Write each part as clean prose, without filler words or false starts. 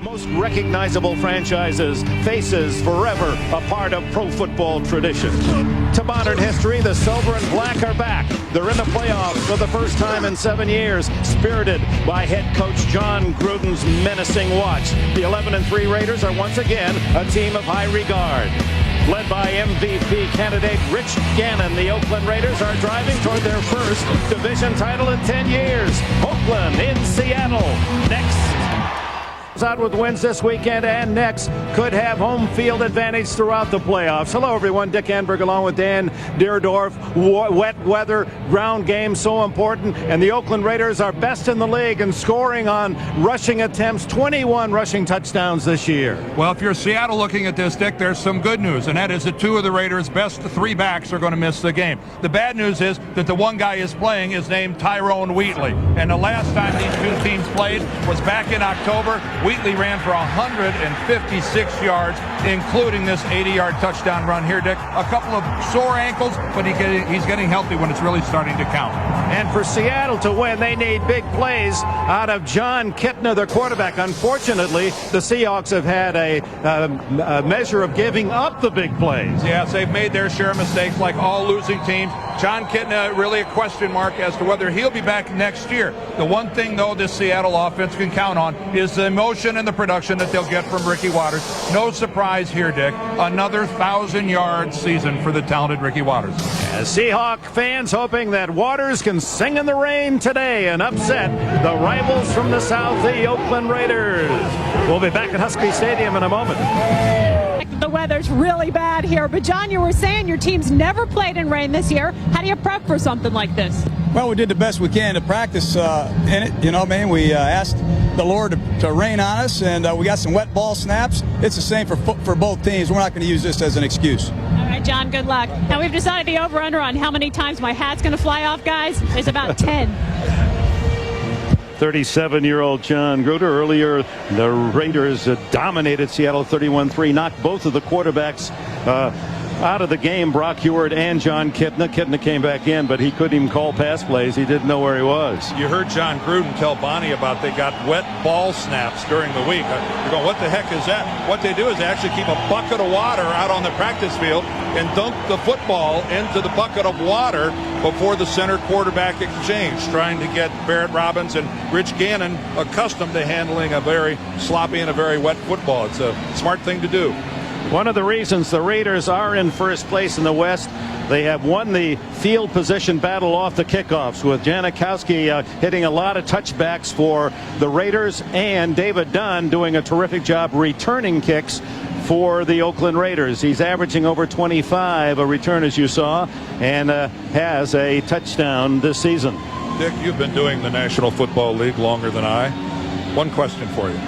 Most recognizable franchises, faces forever a part of pro football tradition. To modern history, the silver and black are back. They're in the playoffs for the first time in 7 years, spirited by head coach John Gruden's menacing watch. The 11-3 Raiders are once again a team of high regard. Led by MVP candidate Rich Gannon, the Oakland Raiders are driving toward their first division title in 10 years. Oakland in Seattle next. Out with wins this weekend and next, could have home field advantage throughout the playoffs. Hello everyone, Dick ENBERG along with Dan DIERDOFF. Wet weather, ground game so important, and the Oakland Raiders are best in the league in scoring on rushing attempts, 21 rushing touchdowns this year. Well, if you're Seattle looking at this, Dick, there's some good news, and that is that two of the Raiders' best three backs are going to miss the game. The bad news is that the one guy is playing is named Tyrone Wheatley, and the last time these two teams played was back in October. Wheatley ran for 156 yards, including this 80-yard touchdown run here, Dick. A couple of sore ankles, but he's getting healthy when it's really starting to count. And for Seattle to win, they need big plays out of Jon Kitna, their quarterback. Unfortunately, the Seahawks have had a measure of giving up the big plays. Yes, they've made their share of mistakes like all losing teams. Jon Kitna, really a question mark as to whether he'll be back next year. The one thing, though, this Seattle offense can count on is the emotion and the production that they'll get from Ricky Watters. No surprise here, Dick. Another 1,000-yard season for the talented Ricky Watters. Seahawk fans hoping that Watters can sing in the rain today and upset the rivals from the South, the Oakland Raiders. We'll be back at Husky Stadium in a moment. The weather's really bad here, but John, you were saying your team's never played in rain this year. How do you prep for something like this? Well, we did the best we can to practice in it. You know, man, we asked the Lord to rain on us, and we got some wet ball snaps. It's the same for both teams. We're not going to use this as an excuse. All right, John, good luck. Now, we've decided the over-under on how many times my hat's going to fly off, guys. It's about 10. 37-year-old Jon Gruden. Earlier, the Raiders dominated Seattle 31-3, knocked both of the quarterbacks out of the game, Brock Huard and Jon Kitna. Kitna came back in, but he couldn't even call pass plays. He didn't know where he was. You heard John Gruden tell Bonnie about they got wet ball snaps during the week. You're going, what the heck is that? What they do is they actually keep a bucket of water out on the practice field and dunk the football into the bucket of water before the center quarterback exchange, trying to get Barrett Robbins and Rich Gannon accustomed to handling a very sloppy and a very wet football. It's a smart thing to do. One of the reasons the Raiders are in first place in the West, they have won the field position battle off the kickoffs, with Janikowski hitting a lot of touchbacks for the Raiders, and David Dunn doing a terrific job returning kicks for the Oakland Raiders. He's averaging over 25 a return, as you saw, and has a touchdown this season. Dick, you've been doing the National Football League longer than I. One question for you.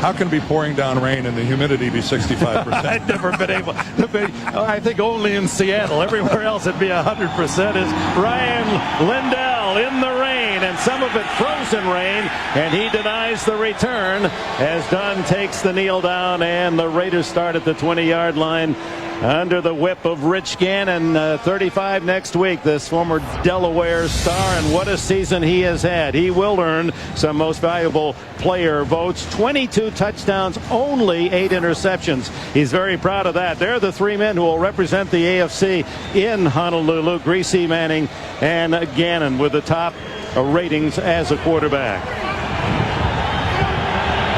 How can it be pouring down rain and the humidity be 65%? I've never been able to be. I think only in Seattle. Everywhere else it'd be 100%. Is Ryan Lindell in the rain, and some of it frozen rain, and he denies the return as Dunn takes the kneel down, and the Raiders start at the 20-yard line under the whip of Rich Gannon. 35 next week, this former Delaware star, and what a season he has had. He will earn some most valuable player votes. 22 touchdowns, only 8 interceptions. He's very proud of that. They're the three men who will represent the AFC in Honolulu. Greasy, Manning, and Gannon with the top ratings as a quarterback.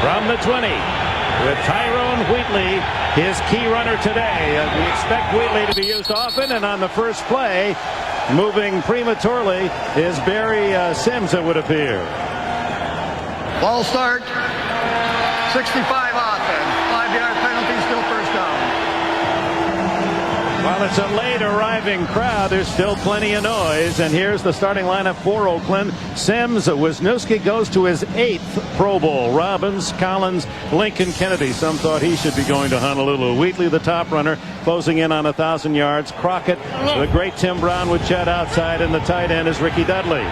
From the 20, with Tyrone Wheatley, his key runner today. We expect Wheatley to be used often, and on the first play, moving prematurely, is Barry Sims, it would appear. Ball start, 65 offense, 5-yard penalty, still first down. While it's a late arriving crowd, there's still plenty of noise, and here's the starting lineup for Oakland. Sims, Wisniewski goes to his 8th Pro Bowl. Robbins, Collins, Lincoln, Kennedy. Some thought he should be going to Honolulu. Wheatley, the top runner, closing in on 1,000 yards. Crockett, the great Tim Brown with Chet outside, and the tight end is Ricky Dudley.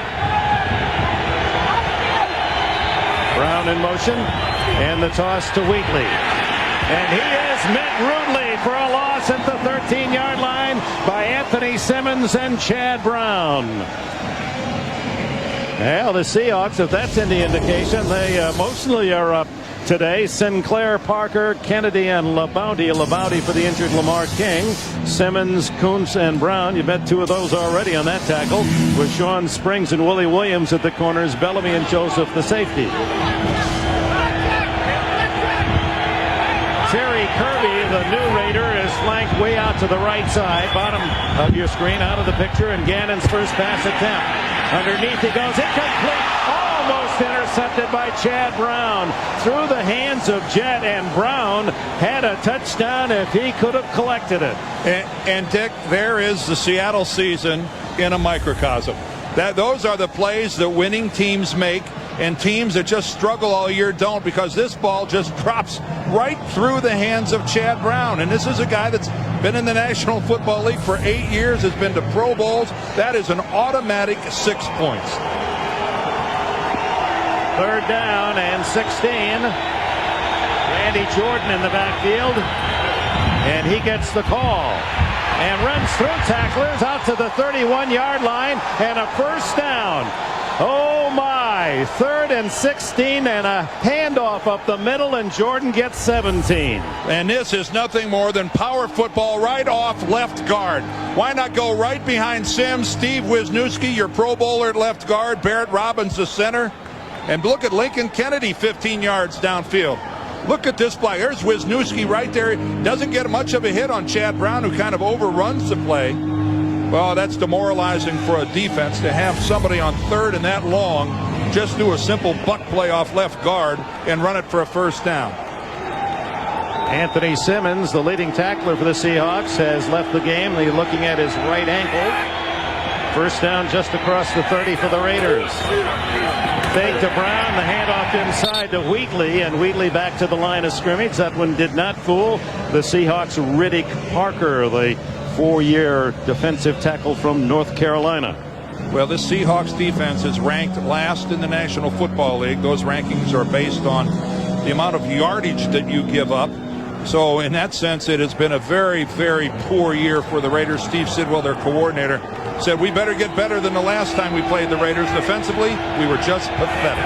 Brown in motion, and the toss to Wheatley. And he is met rudely for a loss at the 13-yard line by Anthony Simmons and Chad Brown. Well, the Seahawks, if that's any indication, they mostly are up today. Sinclair, Parker, Kennedy, and Labonte. Labonte for the injured Lamar King. Simmons, Kuntz, and Brown. You bet 2 of those already on that tackle. With Sean Springs and Willie Williams at the corners. Bellamy and Joseph the safety. Terry Kirby, the new Raider, is flanked way out to the right side. Bottom of your screen, out of the picture, and Gannon's first pass attempt. Underneath he goes, incomplete, almost intercepted by Chad Brown. Through the hands of Jet, and Brown had a touchdown if he could have collected it. And Dick, there is the Seattle season in a microcosm. Those are the plays that winning teams make, and teams that just struggle all year don't, because this ball just drops right through the hands of Chad Brown. And this is a guy that's been in the National Football League for 8 years, has been to Pro Bowls. That is an automatic 6 points. 3rd down and 16. Randy Jordan in the backfield, and he gets the call and runs through tacklers out to the 31-yard line, and a first down. Oh my, 3rd and 16, and a handoff up the middle, and Jordan gets 17. And this is nothing more than power football right off left guard. Why not go right behind Sims? Steve Wisniewski, your Pro Bowler at left guard. Barrett Robbins, the center. And look at Lincoln Kennedy, 15 yards downfield. Look at this play. There's Wisniewski right there. Doesn't get much of a hit on Chad Brown, who kind of overruns the play. Well, that's demoralizing for a defense to have somebody on 3rd and that long just do a simple buck play off left guard and run it for a first down. Anthony Simmons, the leading tackler for the Seahawks, has left the game. They're looking at his right ankle. First down just across the 30 for the Raiders. Fake to Brown, the handoff inside to Wheatley, and Wheatley back to the line of scrimmage. That one did not fool the Seahawks. Riddick Parker, the 4-year defensive tackle from North Carolina. Well, this Seahawks defense is ranked last in the National Football League. Those rankings are based on the amount of yardage that you give up. So in that sense, it has been a very, very poor year for the Raiders. Steve Sidwell, their coordinator, said we better get better than the last time we played the Raiders. Defensively, we were just pathetic.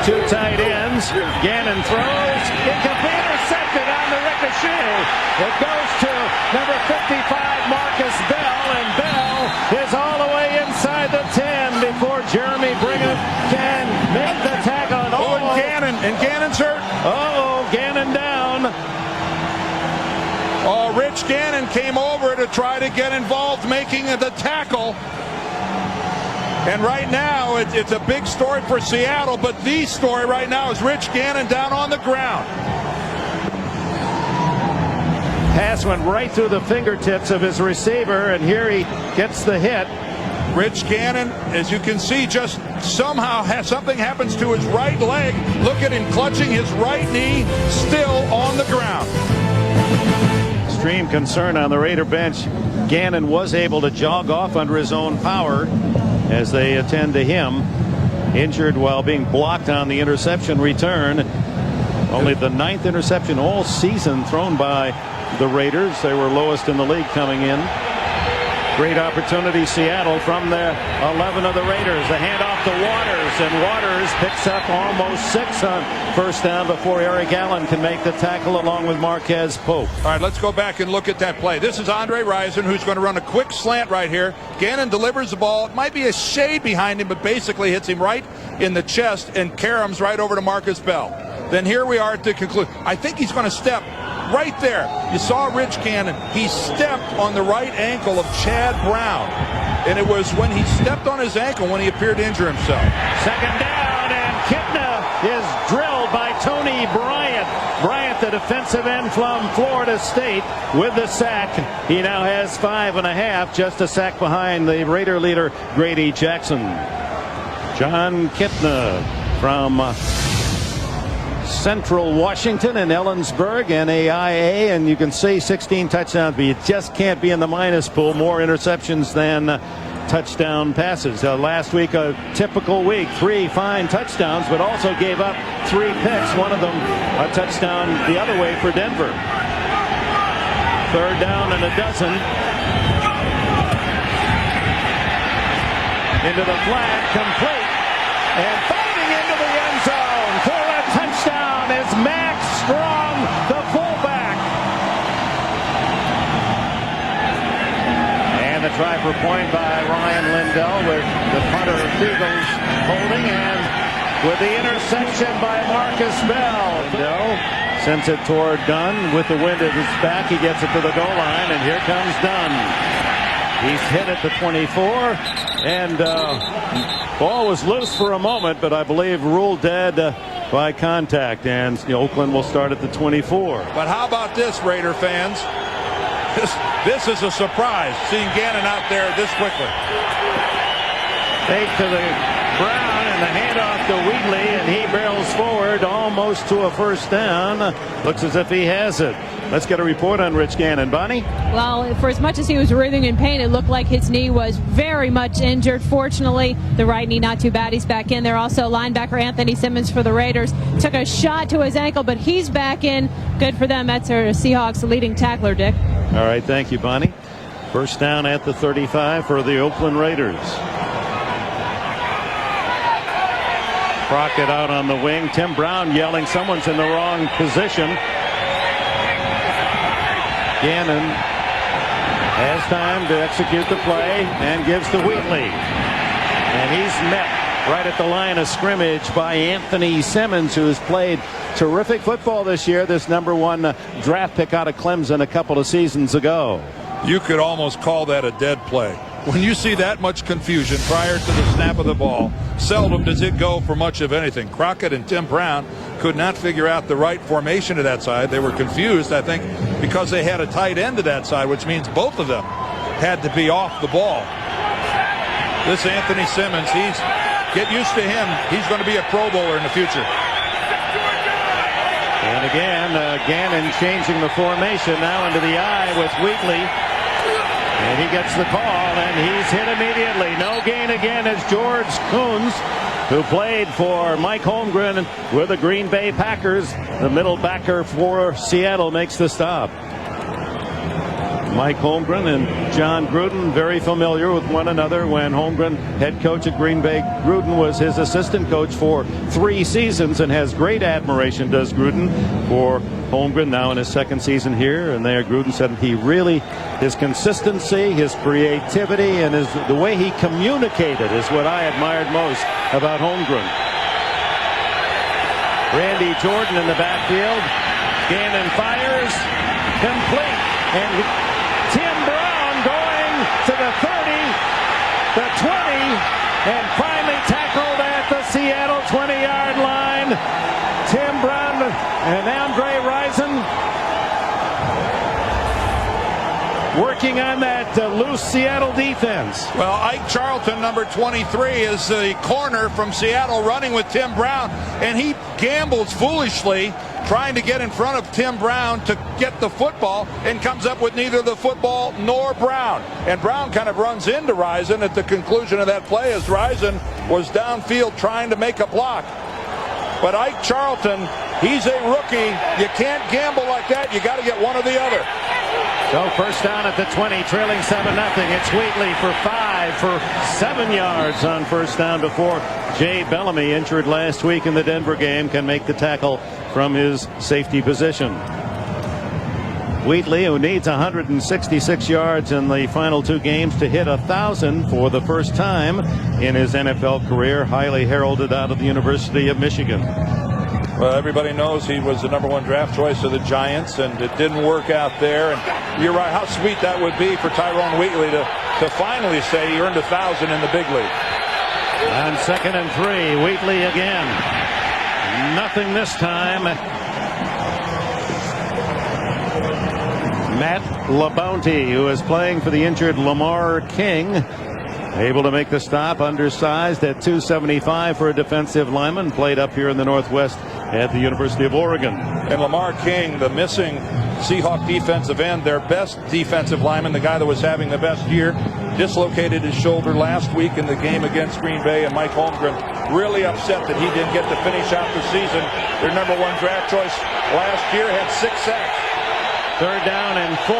2 tight ends. Gannon throws. It can be intercepted on the ricochet. It goes to number 55, Marcus Bell, and Bell is all the way inside the 10 before Jeremy Brigham can make the tackle. And Gannon's hurt. Gannon down. Oh, Rich Gannon came over to try to get involved making the tackle. And right now, it's a big story for Seattle, but the story right now is Rich Gannon down on the ground. Pass went right through the fingertips of his receiver, and here he gets the hit. Rich Gannon, as you can see, just somehow something happens to his right leg. Look at him clutching his right knee, still on the ground. Extreme concern on the Raider bench. Gannon was able to jog off under his own power as they attend to him. Injured while being blocked on the interception return. Only the 9th interception all season thrown by the Raiders. They were lowest in the league coming in. Great opportunity, Seattle, from the 11 of the Raiders. The handoff to Waters, and Waters picks up almost 6 on first down before Eric Allen can make the tackle along with Marquez Pope. All right, let's go back and look at that play. This is Andre Rison, who's going to run a quick slant right here. Gannon delivers the ball. It might be a shade behind him, but basically hits him right in the chest and caroms right over to Marcus Bell. Then here we are to conclude. I think he's going to step right there. You saw Rich Gannon. He stepped on the right ankle of Chad Brown. And it was when he stepped on his ankle when he appeared to injure himself. Second down, and Kipna is drilled by Tony Bryant. Bryant, the defensive end from Florida State, with the sack. He now has 5.5, just a sack behind the Raider leader, Grady Jackson. John Kipna from Central Washington and Ellensburg, NAIA, and you can see 16 touchdowns, but you just can't be in the minus pool. More interceptions than touchdown passes. Last week, a typical week, 3 fine touchdowns, but also gave up 3 picks. One of them a touchdown the other way for Denver. 3rd down and a dozen. Into the flat, complete, and fighting into the end zone for a touchdown is try for point by Ryan Lindell with the punter Eagles holding, and with the interception by Marcus Bell. Lindell sends it toward Dunn with the wind at his back. He gets it to the goal line, and here comes Dunn. He's hit at the 24, and ball was loose for a moment, but I believe ruled dead by contact, and Oakland will start at the 24. But how about this, Raider fans? This is a surprise, seeing Gannon out there this quickly. Fake to the Brown, and the handoff to Wheatley, and he barrels forward almost to a first down. Looks as if he has it. Let's get a report on Rich Gannon. Bonnie? Well, for as much as he was writhing in pain, it looked like his knee was very much injured. Fortunately, the right knee not too bad. He's back in there. Also, linebacker Anthony Simmons for the Raiders took a shot to his ankle, but he's back in. Good for them. That's our Seahawks leading tackler, Dick. All right, thank you, Bonnie. First down at the 35 for the Oakland Raiders. Crockett out on the wing. Tim Brown yelling someone's in the wrong position. Gannon has time to execute the play and gives to Wheatley. And he's met right at the line of scrimmage by Anthony Simmons, who has played terrific football this year. This #1 draft pick out of Clemson a couple of seasons ago. You could almost call that a dead play. When you see that much confusion prior to the snap of the ball, seldom does it go for much of anything. Crockett and Tim Brown could not figure out the right formation to that side. They were confused, I think, because they had a tight end to that side, which means both of them had to be off the ball. This Anthony Simmons, get used to him. He's going to be a Pro Bowler in the future. And again, Gannon changing the formation now into the eye with Wheatley. And he gets the call, and he's hit immediately. No gain again as George Coons, who played for Mike Holmgren with the Green Bay Packers, the middle backer for Seattle, makes the stop. Mike Holmgren and John Gruden very familiar with one another. When Holmgren, head coach at Green Bay, Gruden was his assistant coach for 3 seasons and has great admiration, does Gruden, for Holmgren now in his 2nd season here. And there Gruden said his consistency, his creativity, and the way he communicated is what I admired most about Holmgren. Randy Jordan in the backfield. Gannon fires. Complete. And Tim Brown going to the 30, the 20, and finally tackled at the Seattle 20-yard line. Tim Brown and Andre Rison working on that loose Seattle defense. Well, Ike Charlton, number 23, is the corner from Seattle running with Tim Brown, and he gambles foolishly trying to get in front of Tim Brown to get the football and comes up with neither the football nor Brown. And Brown kind of runs into Rison at the conclusion of that play as Rison was downfield trying to make a block. But Ike Charlton, he's a rookie. You can't gamble like that. You got to get one or the other. So first down at the 20, trailing 7-0. It's Wheatley for 5 for 7 yards on first down before Jay Bellamy, injured last week in the Denver game, can make the tackle from his safety position. Wheatley, who needs 166 yards in the final 2 games to hit 1,000 for the first time in his NFL career, highly heralded out of the University of Michigan. Well, everybody knows he was the #1 draft choice of the Giants, and it didn't work out there. And you're right, how sweet that would be for Tyrone Wheatley to finally say he earned 1,000 in the big league. On 2nd and 3, Wheatley again. Nothing this time. Matt LaBounty, who is playing for the injured Lamar King, able to make the stop, undersized at 275 for a defensive lineman, played up here in the Northwest at the University of Oregon. And Lamar King, the missing Seahawk defensive end, their best defensive lineman, the guy that was having the best year, dislocated his shoulder last week in the game against Green Bay, and Mike Holmgren really upset that he didn't get to finish out the season. Their #1 draft choice last year had 6 sacks. 3rd down and 4.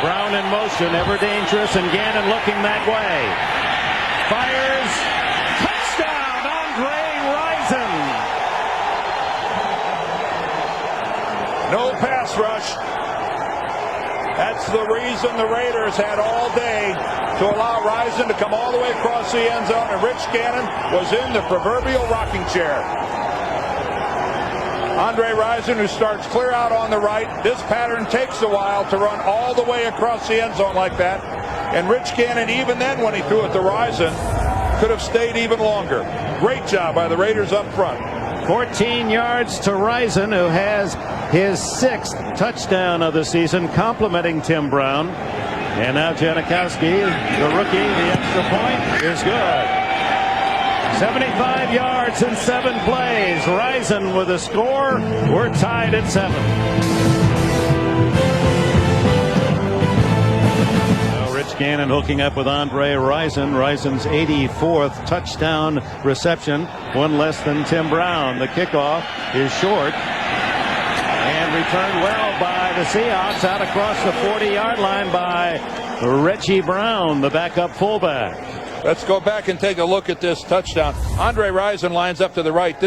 Brown in motion, ever dangerous, and Gannon looking that way. Fires. Touchdown, Andre Rison. No pass rush. That's the reason the Raiders had all day to allow Rison to come all the way across the end zone, and Rich Gannon was in the proverbial rocking chair. Andre Rison, who starts clear out on the right. This pattern takes a while to run all the way across the end zone like that. And Rich Gannon, even then when he threw it to Rison, could have stayed even longer. Great job by the Raiders up front. 14 yards to Rison, who has his 6th touchdown of the season, complimenting Tim Brown. And now Janikowski, the rookie, the extra point is good. 75 yards in 7 plays. Rison with a score. We're tied at 7. Now Rich Gannon hooking up with Andre Rison. Rison's 84th touchdown reception, one less than Tim Brown. The kickoff is short and returned well by the Seahawks, out across the 40-yard line by Reggie Brown, the backup fullback. Let's go back and take a look at this touchdown. Andre Rison lines up to the right.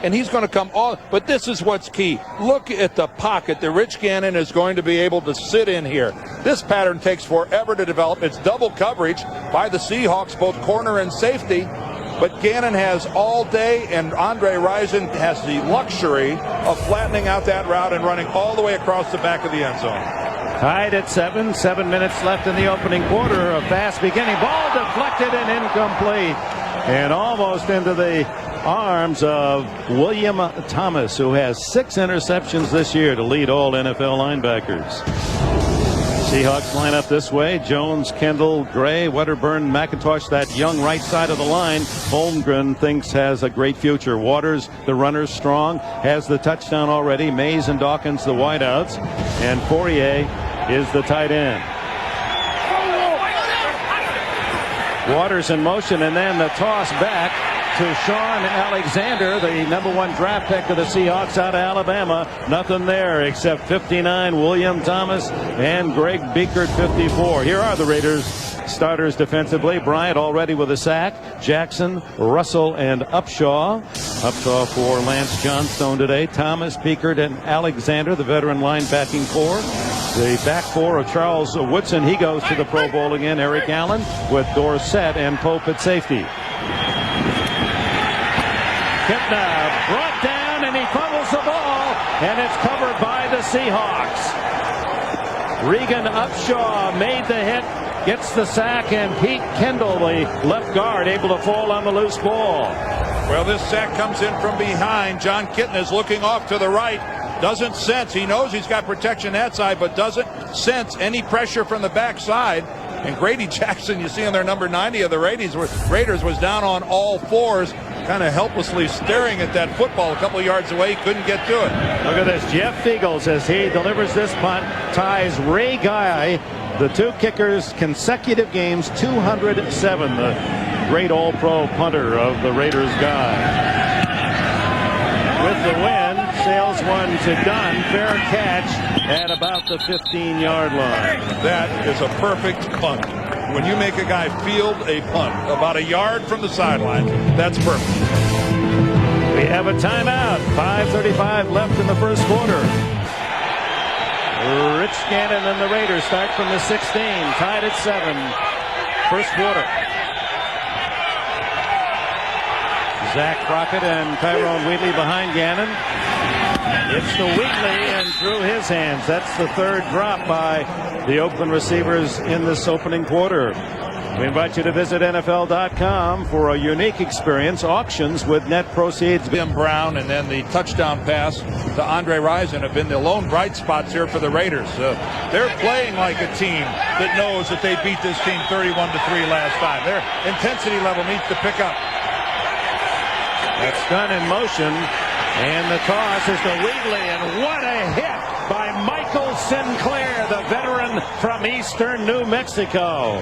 And he's going to come all, but this is what's key. Look at the pocket that Rich Gannon is going to be able to sit in here. This pattern takes forever to develop. It's double coverage by the Seahawks, both corner and safety. But Gannon has all day, and Andre Rison has the luxury of flattening out that route and running all the way across the back of the end zone. Tied at 7. 7 minutes left in the opening quarter. A fast beginning. Ball deflected and incomplete. And almost into the arms of William Thomas, who has 6 interceptions this year to lead all NFL linebackers. Seahawks line up this way. Jones, Kendall, Gray, Wedderburn, McIntosh, that young right side of the line. Holmgren thinks has a great future. Waters, the runner, strong, has the touchdown already. Mays and Dawkins, the wideouts. And Fourier is the tight end. Waters in motion, and then the toss back to Sean Alexander, the #1 draft pick of the Seahawks out of Alabama. Nothing there except 59, William Thomas, and Greg Beekert, 54. Here are the Raiders starters defensively. Bryant already with a sack. Jackson, Russell, and Upshaw. Upshaw for Lance Johnstone today. Thomas, Beekert, and Alexander, the veteran linebacking core. The back four of Charles Woodson. He goes to the Pro Bowl again. Eric Allen with Dorsett and Pope at safety. Kipna brought down, and he fumbles the ball, and it's covered by the Seahawks. Regan Upshaw made the hit, gets the sack, and Pete Kendall, the left guard, able to fall on the loose ball. Well, this sack comes in from behind. John Kitna is looking off to the right. Doesn't sense, he knows he's got protection that side, but doesn't sense any pressure from the backside. And Grady Jackson, you see on their number 90 of the Raiders, was down on all fours, kind of helplessly staring at that football a couple of yards away. He couldn't get to it. Look at this. Jeff Fiegels, as he delivers this punt, ties Ray Guy, the 2 kickers, consecutive games, 207, the great all-pro punter of the Raiders guy. With the win, sails one to Dunn. Fair catch at about the 15-yard line. That is a perfect punt. When you make a guy field a punt about a yard from the sideline, that's perfect. We have a timeout. 5:35 left in the first quarter. Rich Gannon and the Raiders start from the 16, tied at 7. First quarter. Zach Crockett and Tyrone Wheatley behind Gannon. It's the Wheatley and through his hands. That's the 3rd drop by the Oakland receivers in this opening quarter. We invite you to visit NFL.com for a unique experience. Auctions with net proceeds. Tim Brown and then the touchdown pass to Andre Rison have been the lone bright spots here for the Raiders. They're playing like a team that knows that they beat this team 31-3 last time. Their intensity level needs to pick up. That's done in motion, and the toss is to Wheatley, and what a hit by Michael Sinclair, the veteran from eastern New Mexico.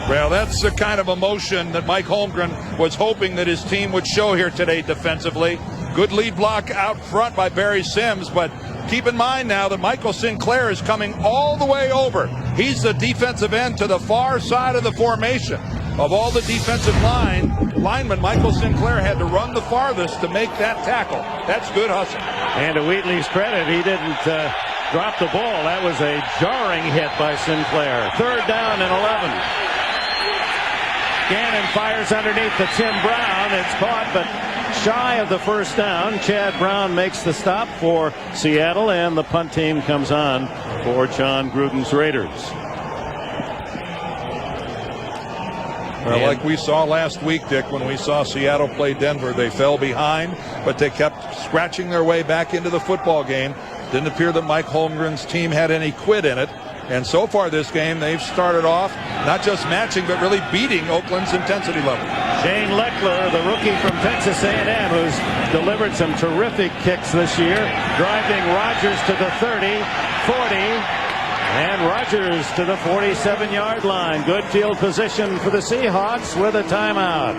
Well, that's the kind of emotion that Mike Holmgren was hoping that his team would show here today defensively. Good lead block out front by Barry Sims, but keep in mind now that Michael Sinclair is coming all the way over. He's the defensive end to the far side of the formation. Of all the defensive linemen, Michael Sinclair had to run the farthest to make that tackle. That's good hustle. And to Wheatley's credit, he didn't dropped the ball. That was a jarring hit by Sinclair. 3rd down and 11. Gannon fires underneath to Tim Brown. It's caught, but shy of the 1st down. Chad Brown makes the stop for Seattle, and the punt team comes on for John Gruden's Raiders. Well, like we saw last week, Dick, when we saw Seattle play Denver, they fell behind, but they kept scratching their way back into the football game. Didn't appear that Mike Holmgren's team had any quit in it. And so far this game, they've started off not just matching, but really beating Oakland's intensity level. Shane Leckler, the rookie from Texas A&M, who's delivered some terrific kicks this year, driving Rodgers to the 30, 40, and Rodgers to the 47-yard line. Good field position for the Seahawks with a timeout.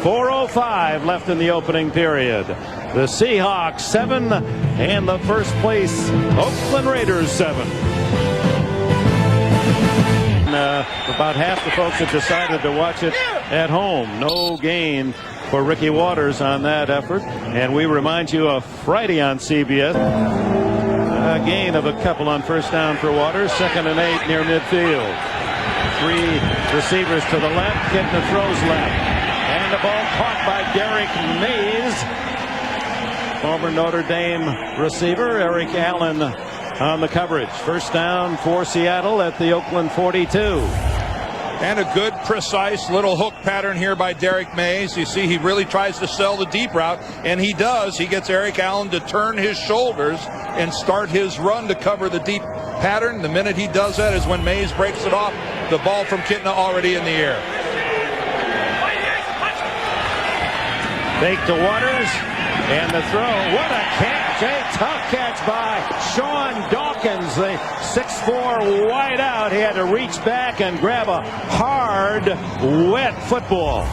4:05 left in the opening period. The Seahawks 7 and the first place Oakland Raiders 7. About half the folks have decided to watch it at home. No gain for Ricky Waters on that effort. And we remind you of Friday on CBS. A gain of a couple on 1st down for Waters. 2nd and 8 near midfield. 3 receivers to the left. Kitna throws left. And the ball caught by Derek Mays. Former Notre Dame receiver Eric Allen on the coverage. 1st down for Seattle at the Oakland 42. And a good, precise little hook pattern here by Derek Mays. You see, he really tries to sell the deep route, and he does. He gets Eric Allen to turn his shoulders and start his run to cover the deep pattern. The minute he does that is when Mays breaks it off. The ball from Kitna already in the air. Fake to Waters, and the throw. What a catch! A tough catch by Sean Dawkins, the 6'4" wide out. He had to reach back and grab a hard, wet football.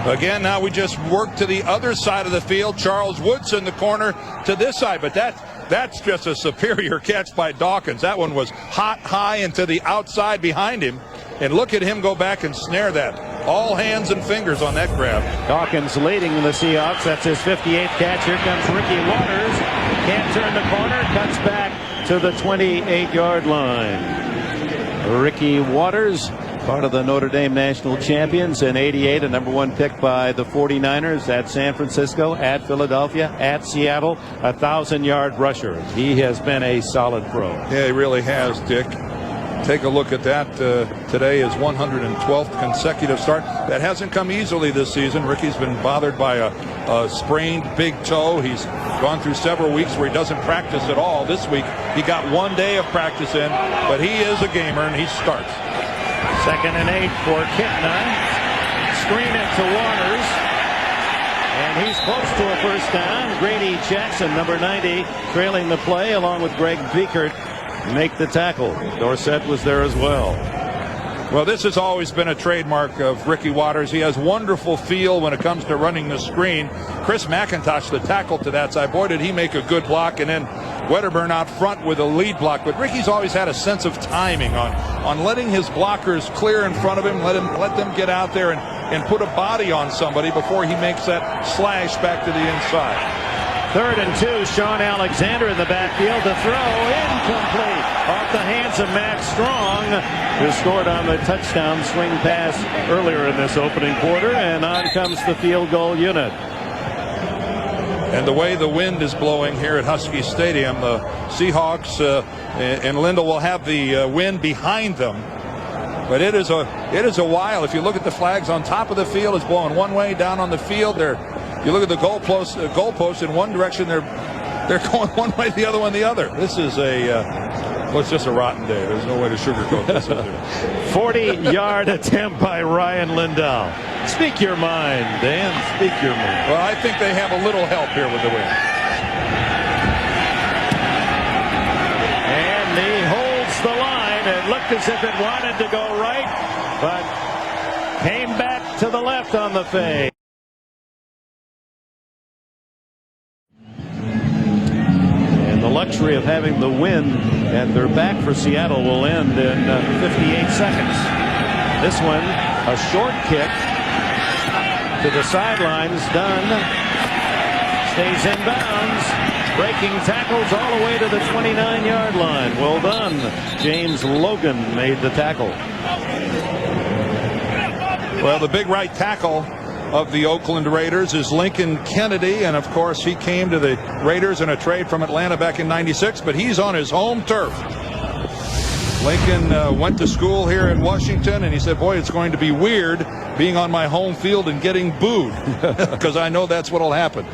Again, now we just work to the other side of the field. Charles Woodson, the corner, to this side, but that's just a superior catch by Dawkins. That one was hot, high, and to the outside behind him. And look at him go back and snare that. All hands and fingers on that grab. Dawkins leading the Seahawks. That's his 58th catch. Here comes Ricky Waters. Can't turn the corner. Cuts back to the 28-yard line. Ricky Waters, part of the Notre Dame national champions in '88, a #1 pick by the 49ers at San Francisco, at Philadelphia, at Seattle, 1,000-yard rusher. He has been a solid pro. Yeah, he really has, Dick. Take a look at that. Today is 112th consecutive start. That hasn't come easily this season. Ricky's been bothered by a sprained big toe. He's gone through several weeks where he doesn't practice at all. This week he got 1 day of practice in, but he is a gamer and he starts. 2nd and 8 for Kitna. Screen it to Waters. And he's close to a 1st down. Grady Jackson, number 90, trailing the play along with Greg Biekert. Make the tackle. Dorsett was there as well. Well, this has always been a trademark of Ricky Waters. He has wonderful feel when it comes to running the screen. Chris McIntosh, the tackle to that side, boy, did he make a good block, and then Wedderburn out front with a lead block. But Ricky's always had a sense of timing on letting his blockers clear in front of him, let them get out there and put a body on somebody before he makes that slash back to the inside. 3rd and 2, Sean Alexander in the backfield. The throw incomplete off the hands of Matt Strong, who scored on the touchdown swing pass earlier in this opening quarter, and on comes the field goal unit. And the way the wind is blowing here at Husky Stadium, the Seahawks and Lindell will have the wind behind them. But it is a while. If you look at the flags on top of the field, it's blowing one way. Down on the field, you look at the goalposts in one direction, they're going one way, the other one the other. This is it's just a rotten day. There's no way to sugarcoat this. 40-yard attempt by Ryan Lindell. Speak your mind, Dan. Speak your mind. Well, I think they have a little help here with the wind. And he holds the line. It looked as if it wanted to go right, but came back to the left on the fade. The luxury of having the wind at their back for Seattle will end in 58 seconds. This one, a short kick to the sidelines, done. Stays in bounds. breaking tackles all the way to the 29-yard line. Well done. James Logan made the tackle. Well, the big right tackle of the Oakland Raiders is Lincoln Kennedy, and of course he came to the Raiders in a trade from Atlanta back in '96, but he's on his home turf. Lincoln went to school here in Washington, and he said, boy, it's going to be weird being on my home field and getting booed, because I know that's what will happen.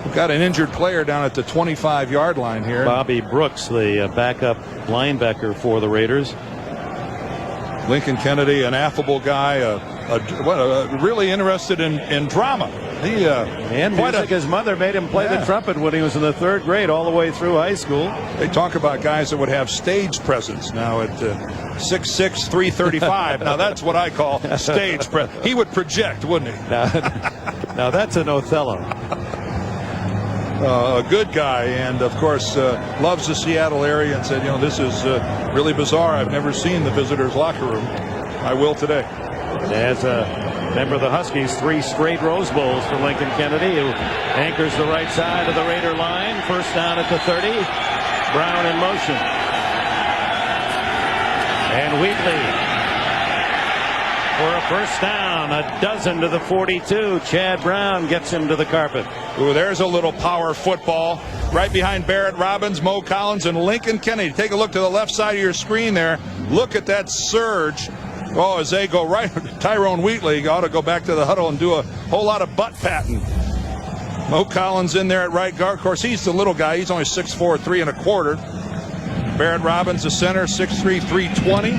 We've got an injured player down at the 25-yard line here. Bobby Brooks, the backup linebacker for the Raiders. Lincoln Kennedy, an affable guy, really interested in drama. And music. His mother made him play the trumpet when he was in the 3rd grade all the way through high school. They talk about guys that would have stage presence now at 6'6", 335. Now that's what I call stage presence. He would project, wouldn't he? Now that's an Othello. A good guy, and of course loves the Seattle area, and said, this is really bizarre. I've never seen the visitors' locker room. I will today. As a member of the Huskies, 3 straight Rose Bowls for Lincoln Kennedy, who anchors the right side of the Raider line. First down at the 30. Brown in motion. And Wheatley for a first down, a dozen to the 42. Chad Brown gets him to the carpet. Ooh, there's a little power football right behind Barrett Robbins, Mo Collins, and Lincoln Kennedy. Take a look to the left side of your screen there. Look at that surge. Oh, as they go right, Tyrone Wheatley ought to go back to the huddle and do a whole lot of butt patting. Mo Collins in there at right guard. Of course, he's the little guy. He's only 6'4", 3¼ Barrett Robbins, the center, 6'3", 320.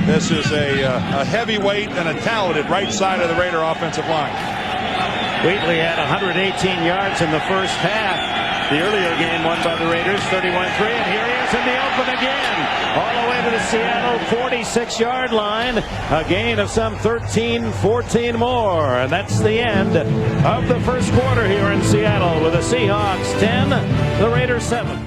This is a heavyweight and a talented right side of the Raider offensive line. Wheatley had 118 yards in the first half. The earlier game won by the Raiders, 31-3, and here he is in the open again. All the way to the Seattle 46-yard line. A gain of some 13, 14 more. And that's the end of the first quarter here in Seattle with the Seahawks 10, the Raiders 7.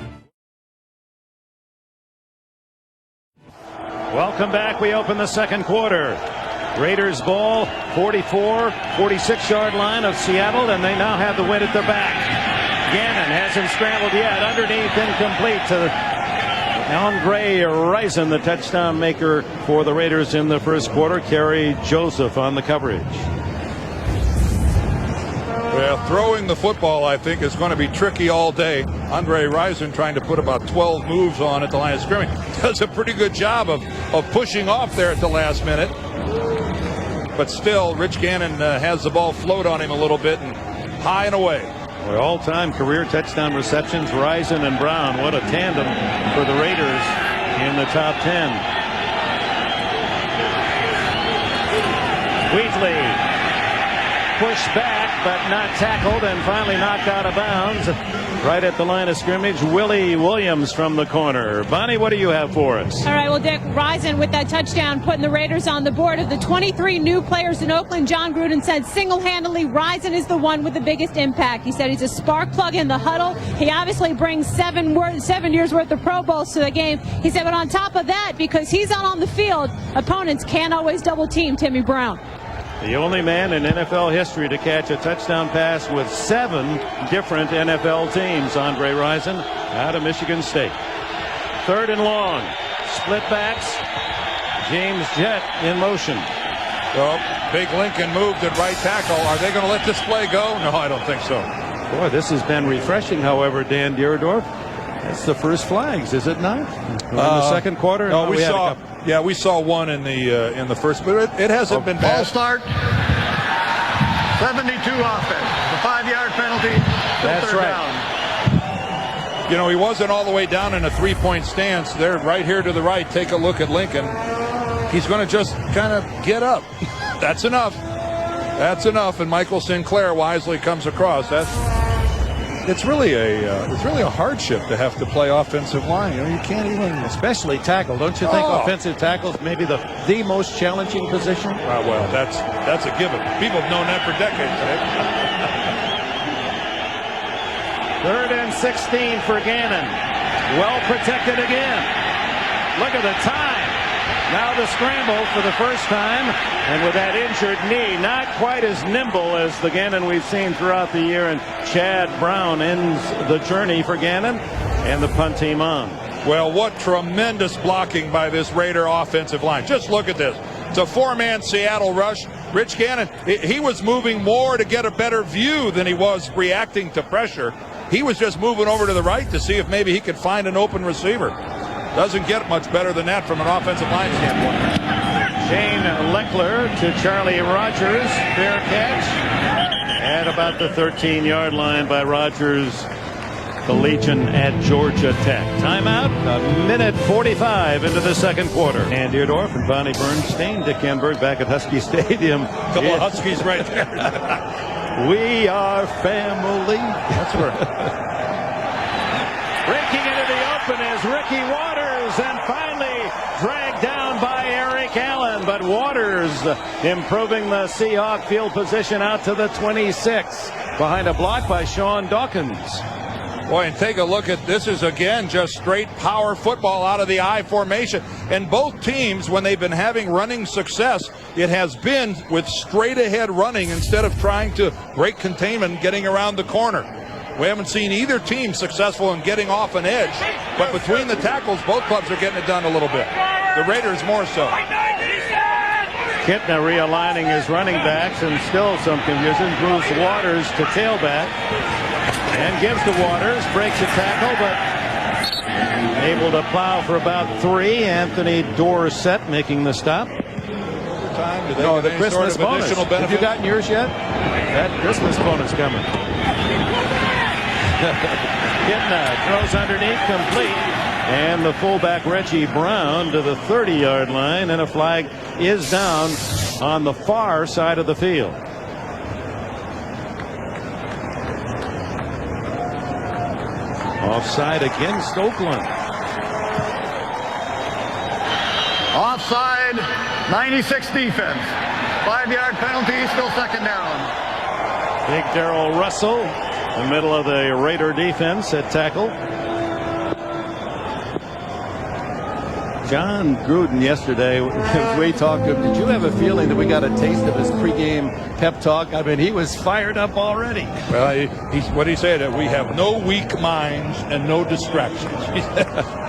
Welcome back. We open the second quarter. Raiders ball, 44, 46-yard line of Seattle, and they now have the win at their back. Gannon hasn't scrambled yet. Underneath, incomplete to Andre Rison, the touchdown maker for the Raiders in the first quarter. Kerry Joseph on the coverage. Well, throwing the football, I think, is going to be tricky all day. Andre Rison trying to put about 12 moves on at the line of scrimmage. Does a pretty good job of pushing off there at the last minute. But still, Rich Gannon has the ball float on him a little bit and high and away. Well, all-time career touchdown receptions, Rison and Brown. What a tandem for the Raiders in the top 10. Wheatley pushed back, but not tackled, and finally knocked out of bounds right at the line of scrimmage. Willie Williams from the corner. Bonnie, what do you have for us? All right, well, Dick, Rison with that touchdown putting the Raiders on the board. Of the 23 new players in Oakland, John Gruden said single-handedly Rison is the one with the biggest impact. He said he's a spark plug in the huddle. He obviously brings 7 years worth of Pro Bowls to the game. He said, but on top of that, because he's out on the field, opponents can't always double-team Timmy Brown. The only man in NFL history to catch a touchdown pass with 7 different NFL teams, Andre Rison, out of Michigan State. 3rd and long. Split backs. James Jett in motion. Well, Big Lincoln moved at right tackle. Are they going to let this play go? No, I don't think so. Boy, this has been refreshing, however, Dan DIERDOFF. That's the first flags, is it not? In the second quarter? No, we saw one in the first, but it hasn't been bad. Ball start. 72 offense. The 5-yard penalty. That's right. Down. You know, he wasn't all the way down in a 3-point stance. They're right here to the right. Take a look at Lincoln. He's going to just kind of get up. That's enough. That's enough. And Michael Sinclair wisely comes across. It's really a hardship to have to play offensive line. You know, you can't even, especially tackle. Don't you think offensive tackles maybe the most challenging position? Well, that's a given. People have known that for decades. 3rd and 16 for Gannon. Well protected again. Look at the time. Now the scramble for the first time, and with that injured knee, not quite as nimble as the Gannon we've seen throughout the year, and Chad Brown ends the journey for Gannon and the punt team on. Well, what tremendous blocking by this Raider offensive line. Just look at this. It's a four-man Seattle rush. Rich Gannon, he was moving more to get a better view than he was reacting to pressure. He was just moving over to the right to see if maybe he could find an open receiver. Doesn't get much better than that from an offensive line standpoint. Shane Leckler to Charlie Rogers. Fair catch at about the 13-yard line by Rogers, the Legion at Georgia Tech. Timeout, a minute 45 into the second quarter. And Dierdorff and Bonnie Bernstein, Dick Enberg back at Husky Stadium. Couple of Huskies right there. We are family. That's right. Breaking into the open is Ricky Waters, and finally dragged down by Eric Allen. But Waters improving the Seahawk field position out to the 26, behind a block by Sean Dawkins. Boy, and take a look at this. Is again just straight power football out of the I formation. And both teams, when they've been having running success, it has been with straight ahead running instead of trying to break containment and getting around the corner. We haven't seen either team successful in getting off an edge, but between the tackles, both clubs are getting it done a little bit. The Raiders more so. Kitna realigning his running backs, and still some confusion. Bruce Waters to tailback, and gives to Waters, breaks a tackle, but able to plow for about 3. Anthony Dorsett making the stop. No, the Christmas bonus. Have you gotten yours yet? That Christmas bonus coming. Kitna throws underneath, complete, and the fullback Reggie Brown to the 30-yard line, and a flag is down on the far side of the field. Offside against Oakland. Offside, 96 defense. 5-yard penalty, still second down. Big Darrell Russell, the middle of the Raider defense at tackle. John Gruden yesterday, as we talked to him, did you have a feeling that we got a taste of his pregame pep talk? I mean, he was fired up already. Well, what did he say? That we have no weak minds and no distractions.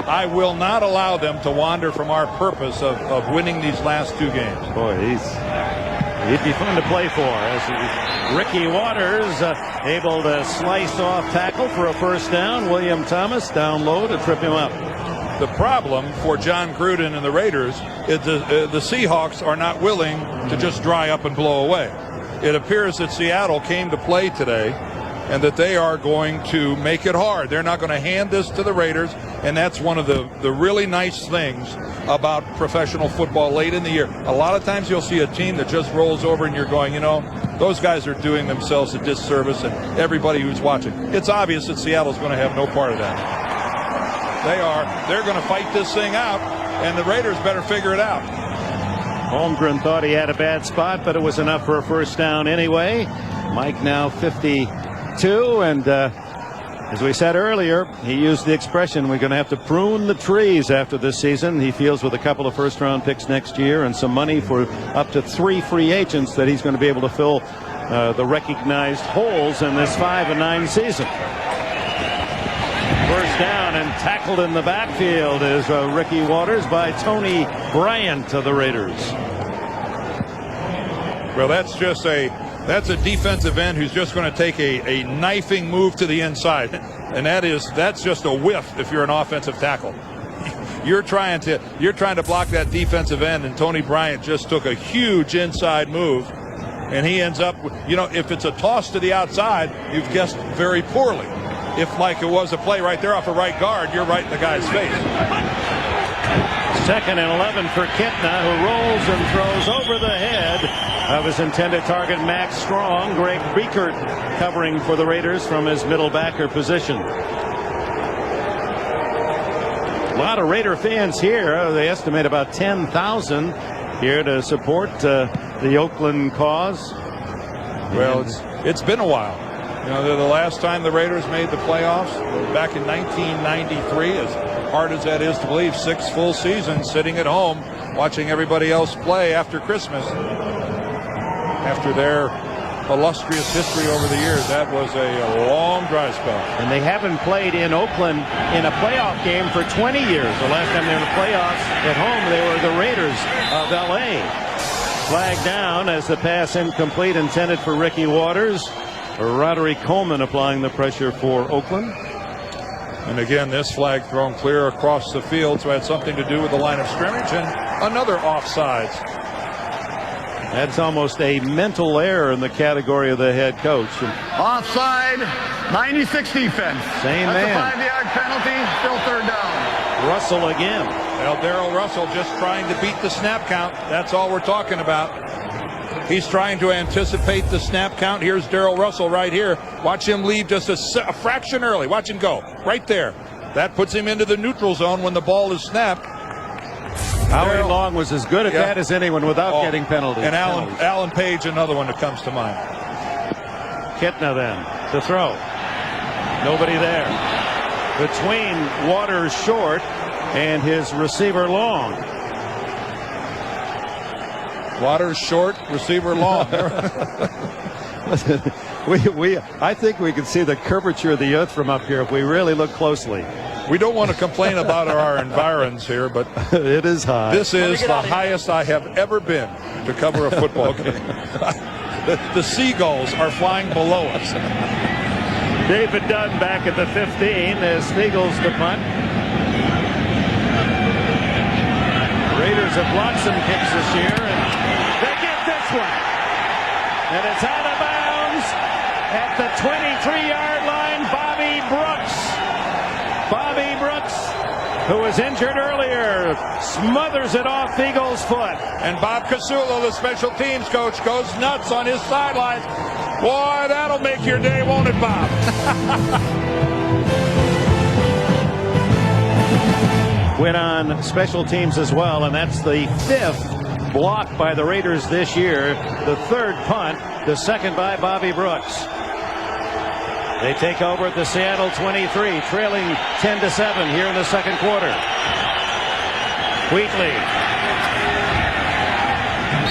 I will not allow them to wander from our purpose of winning these last 2 games. Boy, he'd be fun to play for. As Ricky Waters able to slice off tackle for a first down. William Thomas down low to trip him up. The problem for John Gruden and the Raiders is the Seahawks are not willing to just dry up and blow away. It appears that Seattle came to play today and that they are going to make it hard. They're not going to hand this to the Raiders, and that's one of the really nice things about professional football late in the year. A lot of times you'll see a team that just rolls over and you're going, you know, those guys are doing themselves a disservice, and everybody who's watching. It's obvious that Seattle's going to have no part of that. They're going to fight this thing out, and the Raiders better figure it out. Holmgren thought he had a bad spot, but it was enough for a first down anyway. Mike now 52, and as we said earlier, he used the expression, we're going to have to prune the trees after this season. He feels with a couple of first-round picks next year and some money for up to 3 free agents that he's going to be able to fill the recognized holes in this 5-9 season. First down, and tackled in the backfield is Ricky Waters by Tony Bryant of the Raiders. Well, that's a defensive end who's just going to take a knifing move to the inside, and that's just a whiff if you're an offensive tackle. You're trying to block that defensive end, and Tony Bryant just took a huge inside move, and he ends up, you know, if it's a toss to the outside, you've guessed very poorly. If, like it was a play right there off a right guard, you're right in the guy's face. 2nd and 11 for Kitna, who rolls and throws over the head of his intended target, Max Strong. Greg Biekert covering for the Raiders from his middle backer position. A lot of Raider fans here. They estimate about 10,000 here to support the Oakland cause. Well, it's been a while. You know, the last time the Raiders made the playoffs back in 1993, as hard as that is to believe, 6 full seasons sitting at home watching everybody else play after Christmas. After their illustrious history over the years, that was a long dry spell. And they haven't played in Oakland in a playoff game for 20 years. The last time they were in the playoffs at home, they were the Raiders of L.A. Flag down as the pass incomplete, intended for Ricky Waters. Roderick Coleman applying the pressure for Oakland. And again, this flag thrown clear across the field, so it had something to do with the line of scrimmage, and another offsides. That's almost a mental error in the category of the head coach. Offside, 96 defense. Same That's man. a 5-yard penalty, still third down. Russell again. Well, Darrell Russell just trying to beat the snap count. That's all we're talking about. He's trying to anticipate the snap count. Here's Darrell Russell right here. Watch him leave just a fraction early. Watch him go right there. That puts him into the neutral zone when the ball is snapped. Howie Long was as good at that as anyone without getting penalties. And Alan Page, another one that comes to mind. Kitna then to throw. Nobody there. Between Waters short and his receiver Long. Waters short, receiver long. I think we can see the curvature of the earth from up here if we really look closely. We don't want to complain about our environs here, but it is high. This is the highest I have ever been to cover a football game. The seagulls are flying below us. David Dunn back at the 15 as Eagles to punt. Raiders have blocked some kicks this year, and they get this one. And it's out of bounds at the 23-yard line. Bobby Brooks. Bobby Brooks, who was injured earlier, smothers it off Eagles' foot. And Bob Casulo, the special teams coach, goes nuts on his sidelines. Boy, that'll make your day, won't it, Bob? Went on special teams as well, and that's the 5th block by the Raiders this year. The 3rd punt, the 2nd by Bobby Brooks. They take over at the Seattle 23, trailing 10-7 here in the 2nd quarter. Wheatley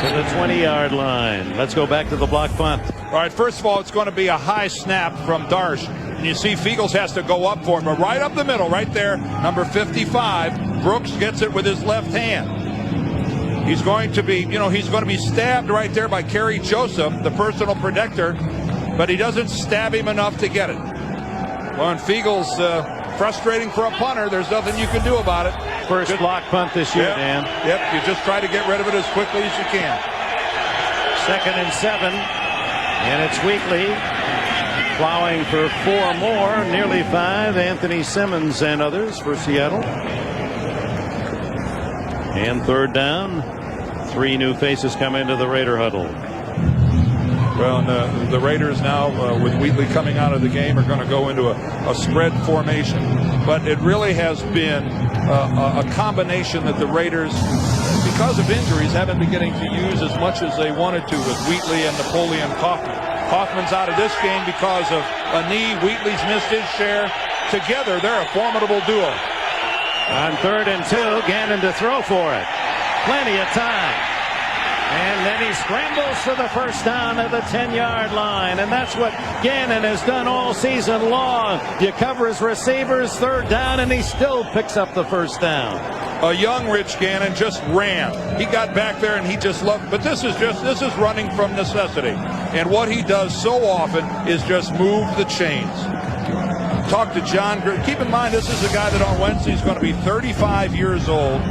to the 20-yard line. Let's go back to the block punt. All right, first of all, it's going to be a high snap from Darsh. And you see Fiegels has to go up for him, but right up the middle, right there, number 55, Brooks gets it with his left hand. He's going to be, he's going to be stabbed right there by Kerry Joseph, the personal protector, but he doesn't stab him enough to get it. Well, and Fiegels, frustrating for a punter. There's nothing you can do about it. First block punt this year, Dan. Yep, you just try to get rid of it as quickly as you can. 2nd and 7, and it's Wheatley plowing for 4 more, nearly 5. Anthony Simmons and others for Seattle. And 3rd down. 3 new faces come into the Raider huddle. Well, and the Raiders now, with Wheatley coming out of the game, are going to go into a spread formation. But it really has been a combination that the Raiders, because of injuries, haven't been getting to use as much as they wanted to with Wheatley and Napoleon Kaufman. Kaufman's out of this game because of a knee. Wheatley's missed his share. Together, they're a formidable duo. On 3rd and 2, Gannon to throw for it. Plenty of time. And then he scrambles for the first down at the 10-yard line. And that's what Gannon has done all season long. You cover his receivers, 3rd down, and he still picks up the first down. A young Rich Gannon just ran. He got back there and he just loved. But this is running from necessity. And what he does so often is just move the chains. Talk to John. Keep in mind, this is a guy that on Wednesday is going to be 35 years old.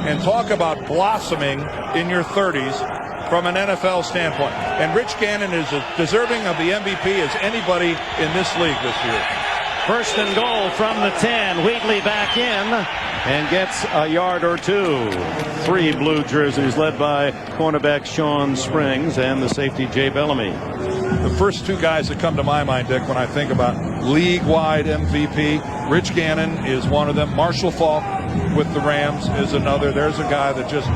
And talk about blossoming in your 30s from an NFL standpoint. And Rich Gannon is as deserving of the MVP as anybody in this league this year. 1st and goal from the 10. Wheatley back in and gets a yard or 2. 3 blue jerseys led by cornerback Sean Springs and the safety Jay Bellamy. The first 2 guys that come to my mind, Dick, when I think about league-wide MVP, Rich Gannon is one of them. Marshall Faulk with the Rams is another. There's a guy that just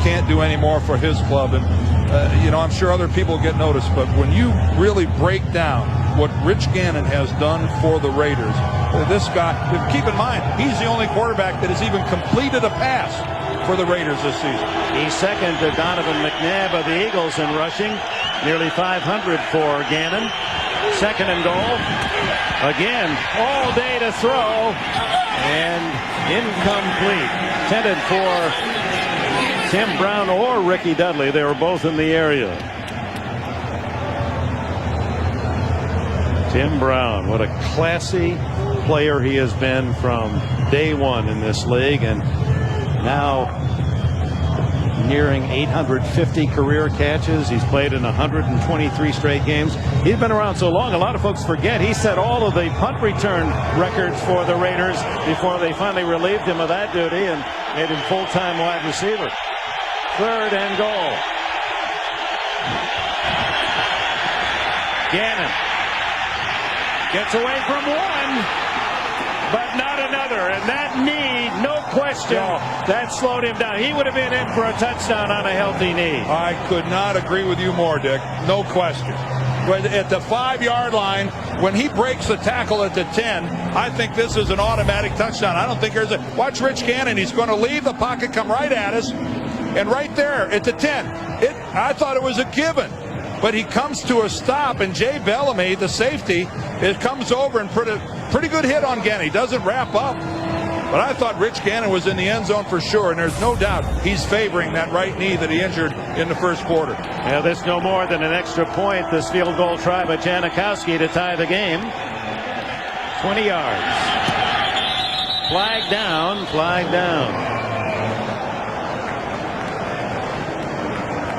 can't do any more for his club. And, I'm sure other people get noticed, but when you really break down what Rich Gannon has done for the Raiders, this guy, keep in mind, he's the only quarterback that has even completed a pass for the Raiders this season. He's second to Donovan McNabb of the Eagles in rushing. Nearly 500 for Gannon. Second and goal. Again, all day to throw. And incomplete. Intended for Tim Brown or Ricky Dudley. They were both in the area. Tim Brown, what a classy player he has been from day one in this league, and now nearing 850 career catches. He's played in 123 straight games. He's been around so long, a lot of folks forget he set all of the punt return records for the Raiders before they finally relieved him of that duty and made him full-time wide receiver. Third and goal. Gannon gets away from one, but not another. And that knee, no question, that slowed him down. He would have been in for a touchdown on a healthy knee. I could not agree with you more, Dick. No question. But at the 5-yard line, when he breaks the tackle at the 10, I think this is an automatic touchdown. I don't think there's a... Watch Rich Gannon. He's going to leave the pocket, come right at us. And right there at the 10, I thought it was a given. But he comes to a stop, and Jay Bellamy, the safety, it comes over and put a pretty good hit on Gannon. He doesn't wrap up. But I thought Rich Gannon was in the end zone for sure, and there's no doubt he's favoring that right knee that he injured in the first quarter. Yeah, this no more than an extra point. This field goal try by Janikowski to tie the game. 20 yards. Flag down, flag down.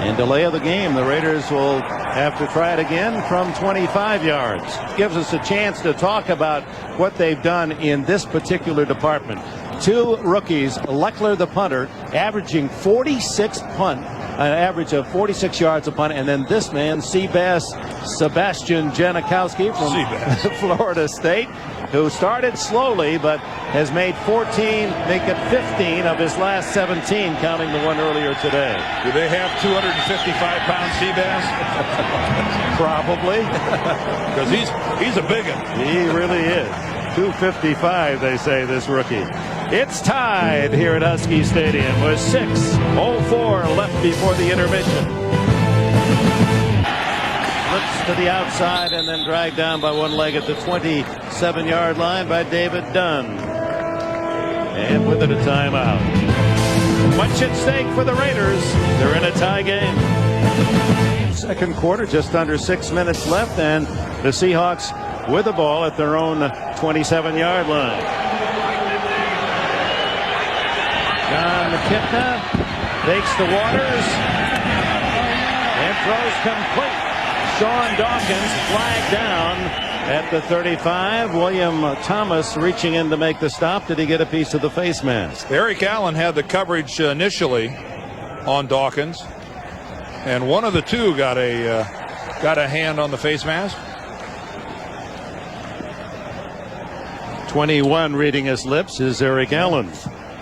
And delay of the game. The Raiders will have to try it again from 25 yards. Gives us a chance to talk about what they've done in this particular department. Two rookies, Leckler the punter, averaging 46 punt, an average of 46 yards a punt, and then this man, Sebastian Janikowski from Florida State, who started slowly but has made 14, make it 15 of his last 17, counting the one earlier today. Do they have 255-pound Seabass? Probably. Because he's a big one. He really is. 255, they say, this rookie. It's tied here at Husky Stadium with 6:04 left before the intermission. Flips to the outside and then dragged down by one leg at the 27-yard line by David Dunn. And with it, a timeout. Much at stake for the Raiders. They're in a tie game. Second quarter, just under 6 minutes left, and the Seahawks with the ball at their own 27-yard line. John McKipna takes the waters and throws complete. Sean Dawkins flagged down at the 35. William Thomas reaching in to make the stop. Did he get a piece of the face mask? Eric Allen had the coverage initially on Dawkins, and one of the two got a hand on the face mask. 21 reading his lips is Eric Allen.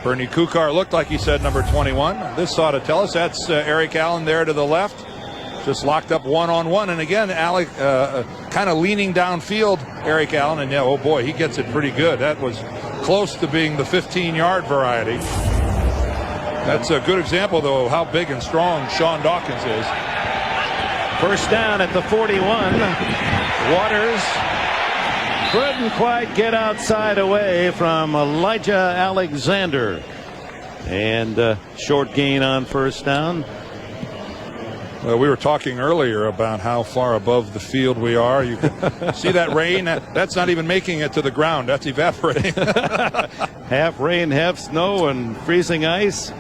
Bernie Kukar looked like he said number 21. This ought to tell us that's Eric Allen there to the left. Just locked up one-on-one. And again, Alec kind of leaning downfield, Eric Allen. And yeah, oh boy, he gets it pretty good. That was close to being the 15-yard variety. That's a good example, though, of how big and strong Sean Dawkins is. First down at the 41. Waters couldn't quite get outside away from Elijah Alexander. And short gain on first down. Well, we were talking earlier about how far above the field we are. You can see that rain. That's not even making it to the ground. That's evaporating. Half rain, half snow, and freezing ice.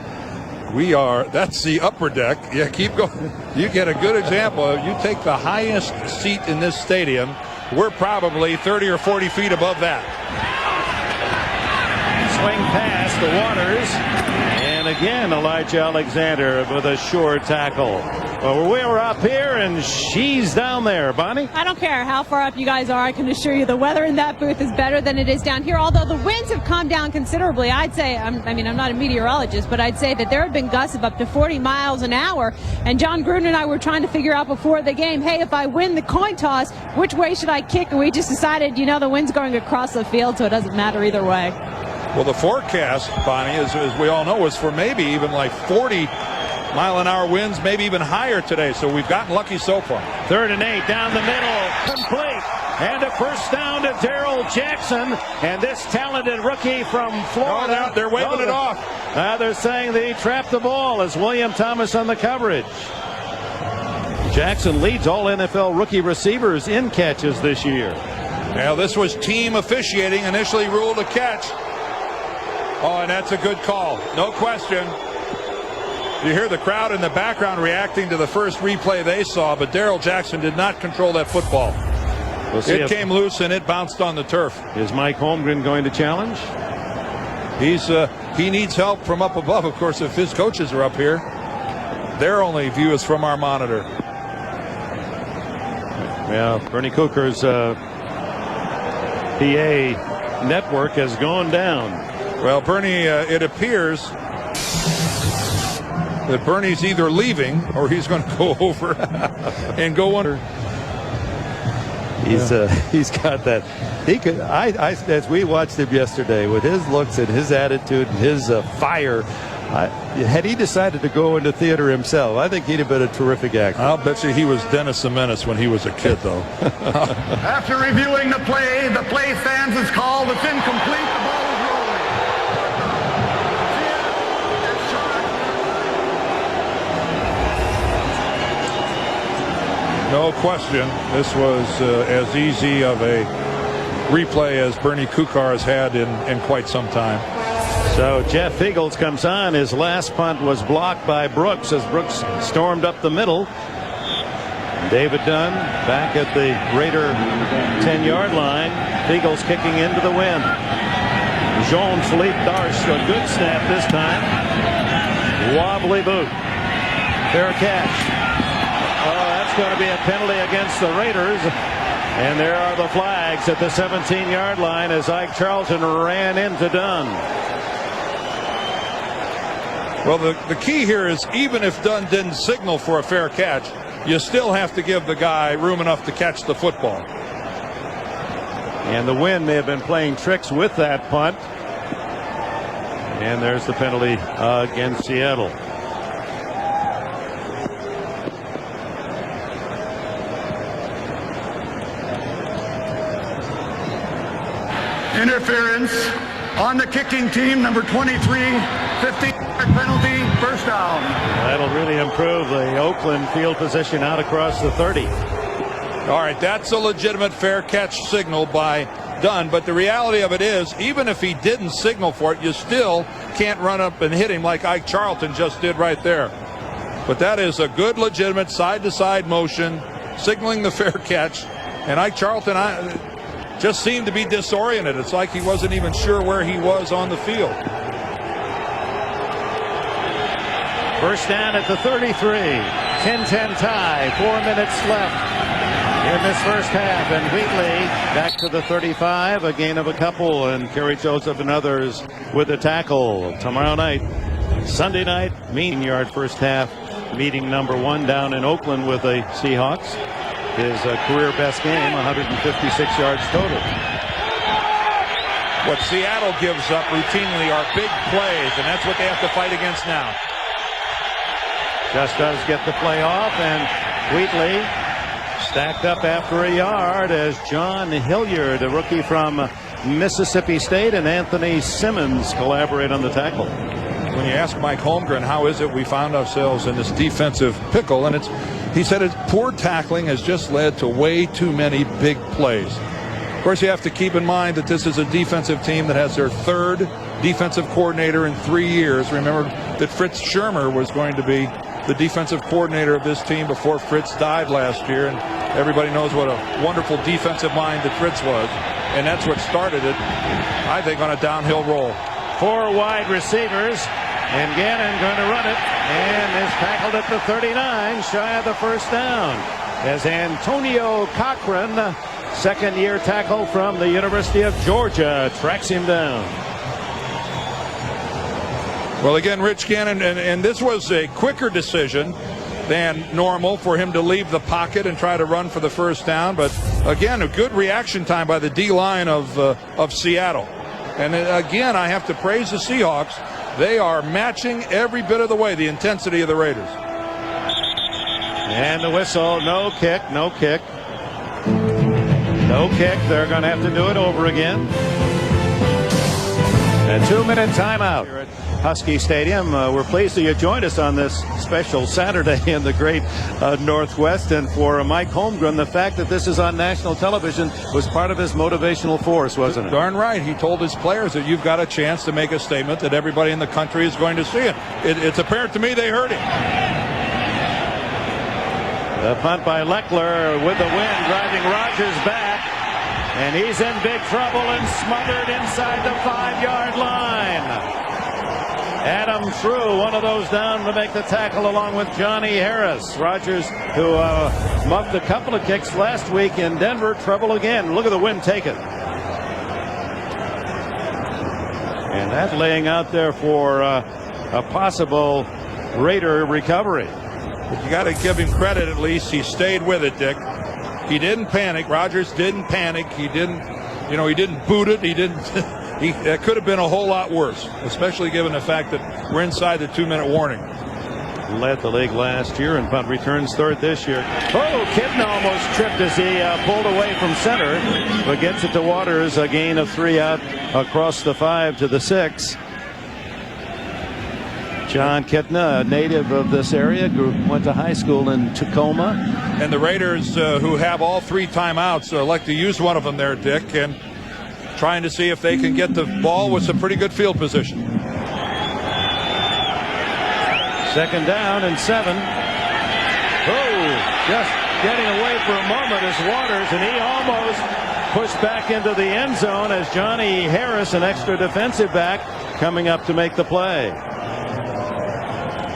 We are. That's the upper deck. Yeah, keep going. You get a good example. You take the highest seat in this stadium. We're probably 30 or 40 feet above that. Swing pass to Waters. And again, Elijah Alexander with a sure tackle. Well, we're up here and she's down there. Bonnie? I don't care how far up you guys are. I can assure you the weather in that booth is better than it is down here. Although the winds have calmed down considerably. I'd say, I'm not a meteorologist, but I'd say that there have been gusts of up to 40 miles an hour. And John Gruden and I were trying to figure out before the game, hey, if I win the coin toss, which way should I kick? And we just decided, the wind's going across the field, so it doesn't matter either way. Well, the forecast, Bonnie, as we all know, is for maybe even like 40-mile-an-hour winds, maybe even higher today. So we've gotten lucky so far. 3rd and 8 down the middle, complete. And a first down to Darrell Jackson. And this talented rookie from Florida. Oh, they're waving it off. They're saying they trapped the ball as William Thomas on the coverage. Jackson leads all NFL rookie receivers in catches this year. Now, this was team officiating, initially ruled a catch. Oh, and that's a good call. No question. You hear the crowd in the background reacting to the first replay they saw, but Darrell Jackson did not control that football. We'll see. It came loose and it bounced on the turf. Is Mike Holmgren going to challenge? He needs help from up above. Of course, if his coaches are up here, their only view is from our monitor. Well, Bernie Cooker's PA network has gone down. Well, Bernie, it appears that Bernie's either leaving or he's going to go over and go under. He's got that. He could. As we watched him yesterday, with his looks and his attitude and his fire, had he decided to go into theater himself, I think he'd have been a terrific actor. I'll bet you he was Dennis the Menace when he was a kid, though. After reviewing the play stands is called. It's incomplete. The ball is rolling. No question, this was as easy of a replay as Bernie Kukar has had in quite some time. So Jeff Eagles comes on. His last punt was blocked by Brooks as Brooks stormed up the middle. David Dunn back at the Raider 10-yard line. Eagles kicking into the wind. Jean-Philippe Darche, a good snap this time. Wobbly boot. Fair catch. Oh, that's going to be a penalty against the Raiders. And there are the flags at the 17-yard line as Ike Charlton ran into Dunn. Well, the key here is even if Dunn didn't signal for a fair catch, you still have to give the guy room enough to catch the football. And the wind may have been playing tricks with that punt. And there's the penalty against Seattle. Interference on the kicking team, number 23, 15-yard penalty, first down. That'll really improve the Oakland field position out across the 30. All right, that's a legitimate fair catch signal by Dunn, but the reality of it is, even if he didn't signal for it, you still can't run up and hit him like Ike Charlton just did right there. But that is a good, legitimate side-to-side motion, signaling the fair catch. And Ike Charlton just seemed to be disoriented. It's like he wasn't even sure where he was on the field. First down at the 33. 10-10 tie. 4 minutes left in this first half. And Wheatley back to the 35. A gain of a couple. And Kerry Joseph and others with a tackle. Tomorrow night, Sunday night, mean-yard first half meeting number 1 down in Oakland with the Seahawks. His career best game, 156 yards total. What Seattle gives up routinely are big plays, and that's what they have to fight against now. Just does get the play off, and Wheatley stacked up after a yard as John Hilliard, a rookie from Mississippi State, and Anthony Simmons collaborate on the tackle. When you ask Mike Holmgren, how is it we found ourselves in this defensive pickle, and he said it's poor tackling has just led to way too many big plays. Of course, you have to keep in mind that this is a defensive team that has their 3rd defensive coordinator in 3 years. Remember that Fritz Schirmer was going to be the defensive coordinator of this team before Fritz died last year, and everybody knows what a wonderful defensive mind that Fritz was, and that's what started it, I think, on a downhill roll. 4 wide receivers, and Gannon going to run it, and is tackled at the 39, shy of the first down, as Antonio Cochran, second-year tackle from the University of Georgia, tracks him down. Well, again, Rich Gannon, and this was a quicker decision than normal for him to leave the pocket and try to run for the first down. But again, a good reaction time by the D-line of Seattle. And again, I have to praise the Seahawks. They are matching every bit of the way the intensity of the Raiders. And the whistle, no kick, no kick. No kick. They're going to have to do it over again. A 2-minute timeout here at Husky Stadium. We're pleased that you joined us on this special Saturday in the great Northwest. And for Mike Holmgren, the fact that this is on national television was part of his motivational force, wasn't it? Darn right. He told his players that you've got a chance to make a statement that everybody in the country is going to see it. It's apparent to me they heard him. The punt by Leckler with the wind driving Rodgers back. And he's in big trouble and smothered inside the 5-yard line. Adam threw one of those down to make the tackle along with Johnny Harris. Rodgers, who muffed a couple of kicks last week in Denver, trouble again. Look at the wind take it. And that laying out there for a possible Raider recovery. But you got to give him credit, at least. He stayed with it, Dick. He didn't panic. Rodgers didn't panic. He didn't boot it. He didn't. That could have been a whole lot worse, especially given the fact that we're inside the 2-minute warning. Led the league last year and punt returns third this year. Oh, Kidna almost tripped as he pulled away from center, but gets it to Waters. A gain of 3 out across the 5 to the 6. John Kidna, a native of this area, went to high school in Tacoma. And the Raiders, who have all 3 timeouts, like to use one of them there, Dick, and trying to see if they can get the ball with some pretty good field position. 2nd down and 7. Oh, just getting away for a moment is Waters, and he almost pushed back into the end zone as Johnny Harris, an extra defensive back, coming up to make the play.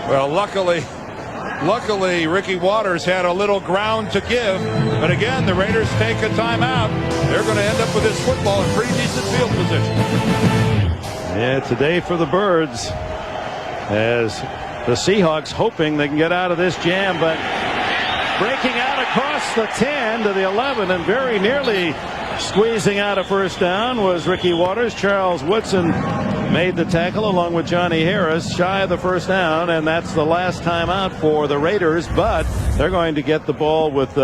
Well, luckily, Ricky Waters had a little ground to give. But again, the Raiders take a timeout. They're going to end up with this football in pretty decent field position. Yeah, it's a day for the Birds, as the Seahawks hoping they can get out of this jam, but breaking out across the 10 to the 11 and very nearly squeezing out a first down was Ricky Waters. Charles Woodson made the tackle along with Johnny Harris, shy of the first down, and that's the last time out for the Raiders, but they're going to get the ball with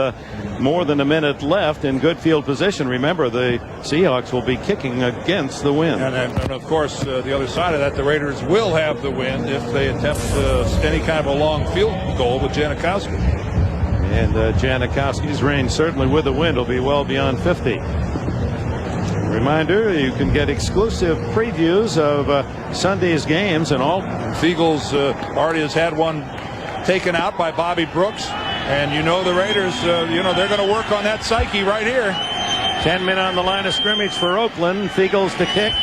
more than a minute left in good field position. Remember, the Seahawks will be kicking against the wind. And of course, the other side of that, the Raiders will have the wind if they attempt any kind of a long field goal with Janikowski. And Janikowski's range, certainly with the wind, will be well beyond 50. Reminder, you can get exclusive previews of Sunday's games and all. Feagles already has had one taken out by Bobby Brooks. And the Raiders, they're going to work on that psyche right here. 10 men on the line of scrimmage for Oakland. Feagles to kick.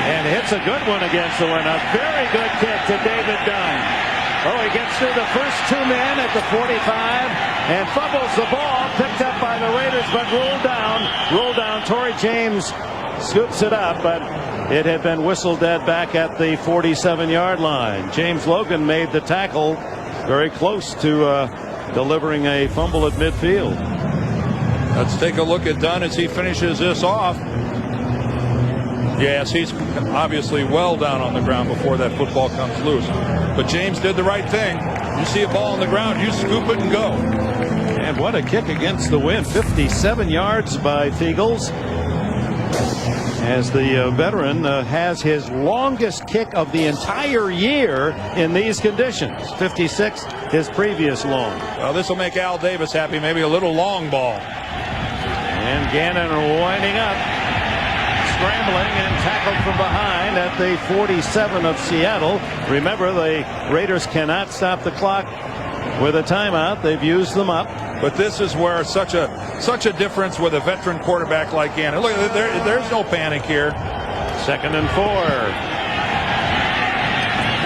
And hits a good one against the wind. A very good kick to David Dunn. Oh, he gets through the first 2 men at the 45 and fumbles the ball, picked up by the Raiders, but ruled down. Torrey James scoops it up, but it had been whistled dead back at the 47-yard line. James Logan made the tackle, very close to delivering a fumble at midfield. Let's take a look at Dunn as he finishes this off. Yes, he's obviously well down on the ground before that football comes loose. But James did the right thing. You see a ball on the ground, you scoop it and go. And what a kick against the wind. 57 yards by Feagles, as the veteran has his longest kick of the entire year in these conditions. 56, his previous long. Well, this will make Al Davis happy. Maybe a little long ball. And Gannon winding up, scrambling and tackled from behind at the 47 of Seattle. Remember, the Raiders cannot stop the clock with a timeout. They've used them up. But this is where such a difference with a veteran quarterback like Gannon. Look, there's no panic here. 2nd and 4.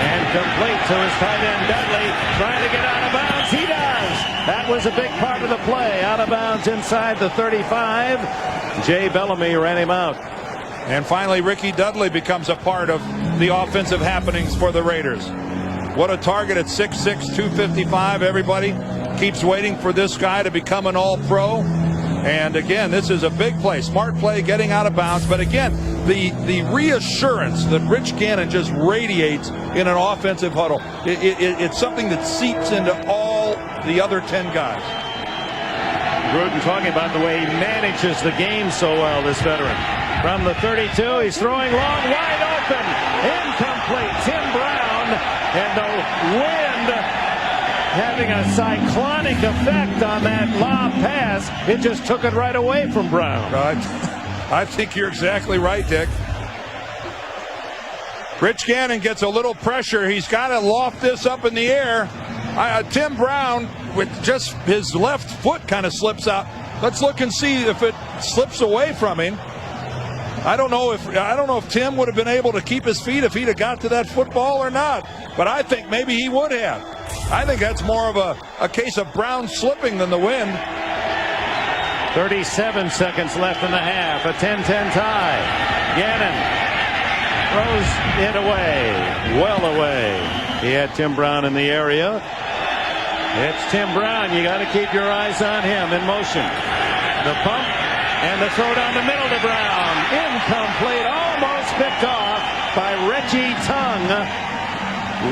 And complete to his tight end Dudley, trying to get out of bounds. He does. That was a big part of the play. Out of bounds inside the 35. Jay Bellamy ran him out. And finally, Ricky Dudley becomes a part of the offensive happenings for the Raiders. What a target at 6'6", 255. Everybody keeps waiting for this guy to become an all-pro. And again, this is a big play. Smart play, getting out of bounds. But again, the reassurance that Rich Gannon just radiates in an offensive huddle, it's something that seeps into all the other 10 guys. Gruden talking about the way he manages the game so well, this veteran. From the 32, he's throwing long, wide open, incomplete. Tim Brown, and the wind having a cyclonic effect on that lob pass. It just took it right away from Brown. I think you're exactly right, Dick. Rich Gannon gets a little pressure. He's got to loft this up in the air. Tim Brown, with just his left foot, kind of slips out. Let's look and see if it slips away from him. I don't know if Tim would have been able to keep his feet if he'd have got to that football or not. But I think maybe he would have. I think that's more of a case of Brown slipping than the wind. 37 seconds left in the half. A 10-10 tie. Gannon throws it away. Well away. He had Tim Brown in the area. It's Tim Brown. You got to keep your eyes on him in motion. The pump and the throw down the middle to Brown. Incomplete. Almost picked off by Reggie Tongue.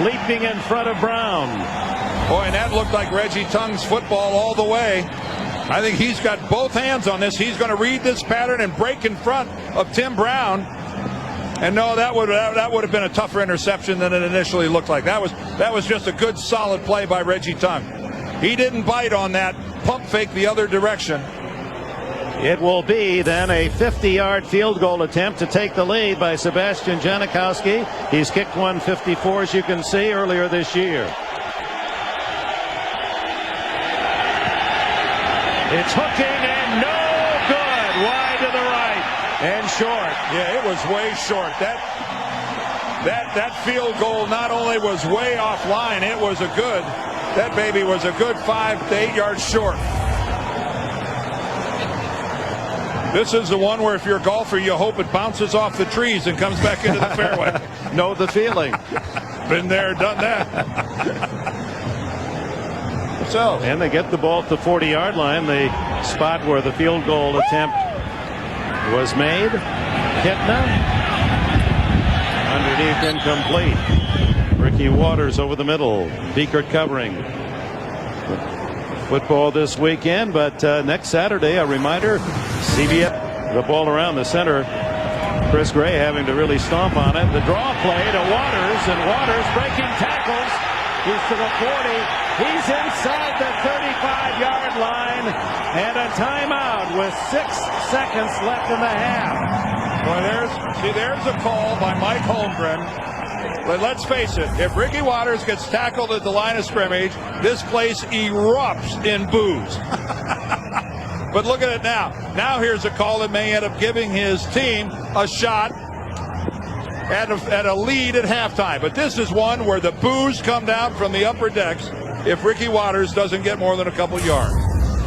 Leaping in front of Brown. Boy, and that looked like Reggie Tongue's football all the way. I think he's got both hands on this. He's going to read this pattern and break in front of Tim Brown. And no, that would have been a tougher interception than it initially looked like. That was just a good, solid play by Reggie Tongue. He didn't bite on that pump fake the other direction. It will be then a 50-yard field goal attempt to take the lead by Sebastian Janikowski. He's kicked 154, as you can see, earlier this year. It's hooking and no good. Wide to the right and short. Yeah, it was way short. That field goal not only was way offline, it was that baby was a good 5 to 8 yards short. This is the one where if you're a golfer, you hope it bounces off the trees and comes back into the fairway. Know the feeling. Been there, done that. So, and they get the ball at the 40-yard line, the spot where the field goal attempt was made. Kitna underneath, incomplete. Ricky Waters over the middle. Beekert covering. Football this weekend, but next Saturday, a reminder, CBS, the ball around the center. Chris Gray having to really stomp on it. The draw play to Waters, and Waters breaking tackles. He's to the 40. He's inside the 35-yard line, and a timeout with 6 seconds left in the half. Boy, there's a call by Mike Holmgren. But let's face it, if Ricky Waters gets tackled at the line of scrimmage, this place erupts in boos. But look at it now. Now here's a call that may end up giving his team a shot at a lead at halftime. But this is one where the boos come down from the upper decks if Ricky Waters doesn't get more than a couple yards.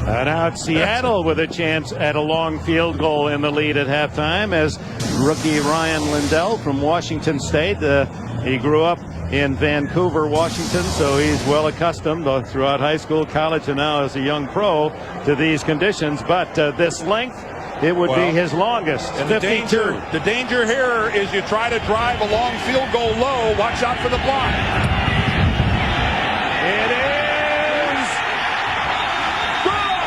And now it's Seattle with a chance at a long field goal in the lead at halftime as rookie Ryan Lindell from Washington State. He grew up in Vancouver, Washington, so he's well accustomed throughout high school, college, and now as a young pro to these conditions. But this length, it would be his longest. And 52. The danger here is you try to drive a long field goal low. Watch out for the block. It is good.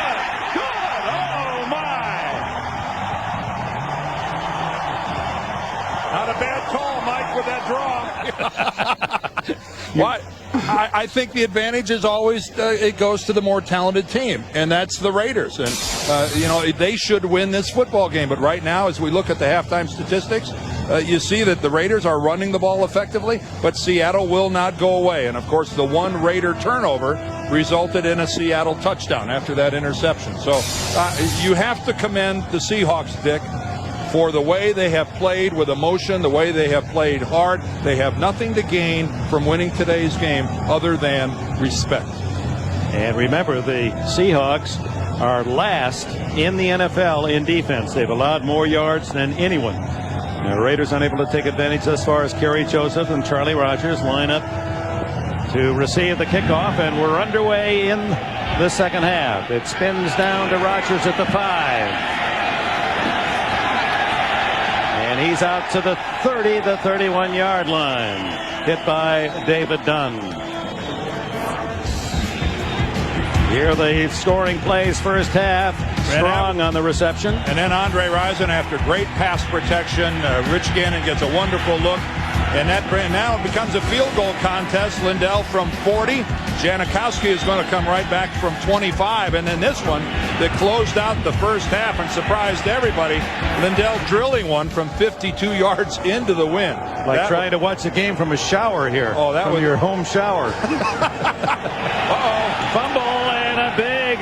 Good. Oh, my. Not a bad call, Mike, with that draw. Why? I think the advantage is always it goes to the more talented team, and that's the Raiders. And they should win this football game. But right now, as we look at the halftime statistics, you see that the Raiders are running the ball effectively, but Seattle will not go away. And of course, the one Raider turnover resulted in a Seattle touchdown after that interception. So you have to commend the Seahawks, Dick, for the way they have played with emotion, the way they have played hard. They have nothing to gain from winning today's game other than respect. And remember, the Seahawks are last in the NFL in defense. They've allowed more yards than anyone. The Raiders unable to take advantage as far as Kerry Joseph and Charlie Rogers line up to receive the kickoff, and we're underway in the second half. It spins down to Rodgers at the 5. And he's out to the 30, the 31-yard line. Hit by David Dunn. Here are the scoring plays first half. Strong on the reception. And then Andre Rison, after great pass protection, Rich Gannon gets a wonderful look. And that now it becomes a field goal contest. Lindell from 40. Janikowski is going to come right back from 25. And then this one that closed out the first half and surprised everybody. Lindell drilling one from 52 yards into the wind. Like trying to watch the game from a shower here. Oh, that was your home shower. Fumble and a big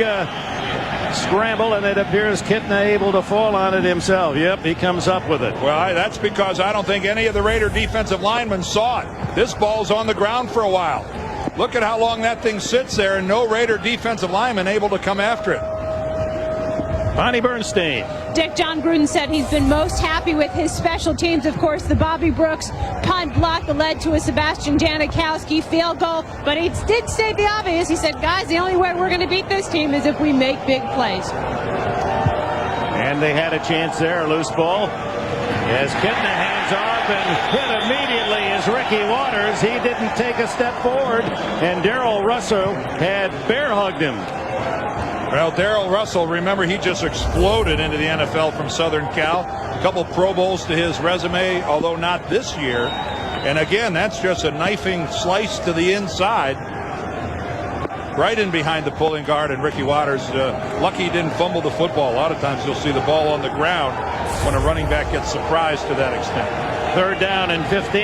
scramble, and it appears Kitna able to fall on it himself. Yep, he comes up with it. Well, that's because I don't think any of the Raider defensive linemen saw it. This ball's on the ground for a while. Look at how long that thing sits there, and no Raider defensive lineman able to come after it. Bonnie Bernstein. Dick, John Gruden said he's been most happy with his special teams. Of course, the Bobby Brooks punt block that led to a Sebastian Janikowski field goal. But he did state the obvious. He said, guys, the only way we're going to beat this team is if we make big plays. And they had a chance there, a loose ball. As Kitna hands off and hit immediately is Ricky Waters. He didn't take a step forward, and Darrell Russell had bear hugged him. Well, Darrell Russell, remember, he just exploded into the NFL from Southern Cal. A couple Pro Bowls to his resume, although not this year. And again, that's just a knifing slice to the inside. Right in behind the pulling guard, and Ricky Waters, lucky he didn't fumble the football. A lot of times you'll see the ball on the ground when a running back gets surprised to that extent. 3rd down and 15.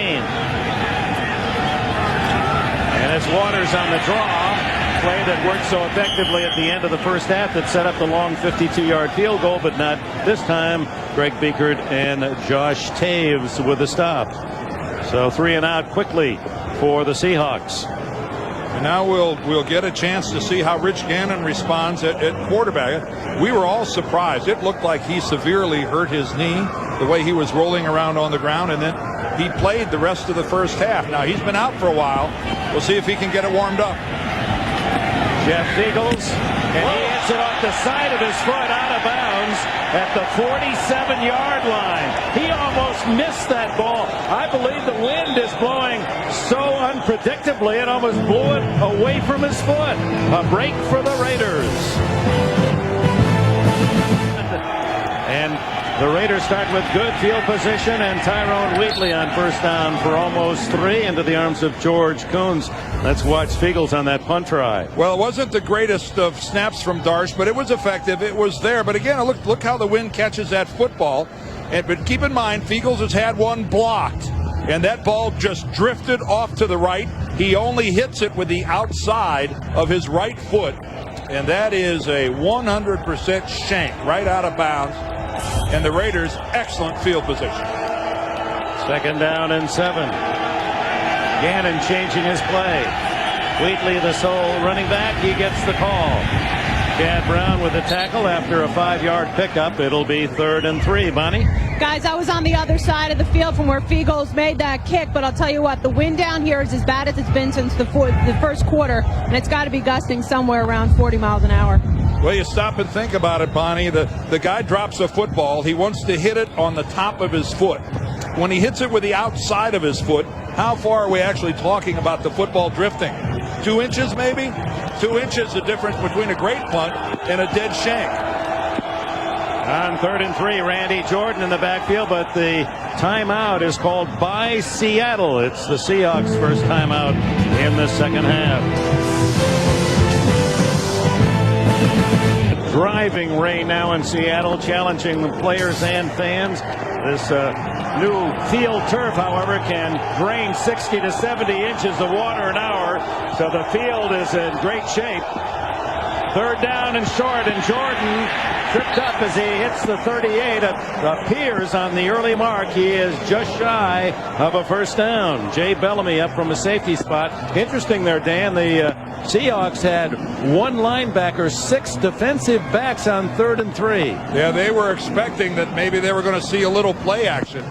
And it's Waters on the draw. Play that worked so effectively at the end of the first half that set up the long 52-yard field goal, but not this time. Greg Biekert and Josh Taves with the stop. So 3 and out quickly for the Seahawks. And now we'll get a chance to see how Rich Gannon responds at quarterback. We were all surprised. It looked like he severely hurt his knee, the way he was rolling around on the ground, and then he played the rest of the first half. Now, he's been out for a while. We'll see if he can get it warmed up. Jeff Feagles, and he hits it off the side of his foot out of bounds at the 47-yard line. He almost missed that ball. I believe the wind is blowing so unpredictably it almost blew it away from his foot. A break for the Raiders. And the Raiders start with good field position, and Tyrone Wheatley on first down for almost 3 into the arms of George Coons. Let's watch Feagles on that punt try. Well, it wasn't the greatest of snaps from Darsh, but it was effective. It was there. But again, look how the wind catches that football. But keep in mind, Feagles has had one blocked, and that ball just drifted off to the right. He only hits it with the outside of his right foot, and that is a 100% shank right out of bounds. And the Raiders, excellent field position. 2nd down and 7. Gannon changing his play. Wheatley, the sole running back, he gets the call. Chad Brown with a tackle after a 5-yard pickup. It'll be 3rd and 3. Bonnie? Guys, I was on the other side of the field from where Feagles made that kick, but I'll tell you what, the wind down here is as bad as it's been since the first quarter, and it's got to be gusting somewhere around 40 miles an hour. Well, you stop and think about it, Bonnie. The guy drops a football. He wants to hit it on the top of his foot. When he hits it with the outside of his foot, how far are we actually talking about the football drifting? 2 inches, maybe? 2 inches, the difference between a great punt and a dead shank. On 3rd and 3, Randy Jordan in the backfield, but the timeout is called by Seattle. It's the Seahawks' first timeout in the second half. Driving rain now in Seattle, challenging the players and fans. This new field turf, however, can drain 60 to 70 inches of water an hour, so the field is in great shape. 3rd down and short, and Jordan tripped up as he hits the 38. It appears on the early mark he is just shy of a first down. Jay Bellamy up from a safety spot. Interesting there, Dan. The Seahawks had 1 linebacker, 6 defensive backs on 3rd and 3. Yeah, they were expecting that maybe they were going to see a little play action,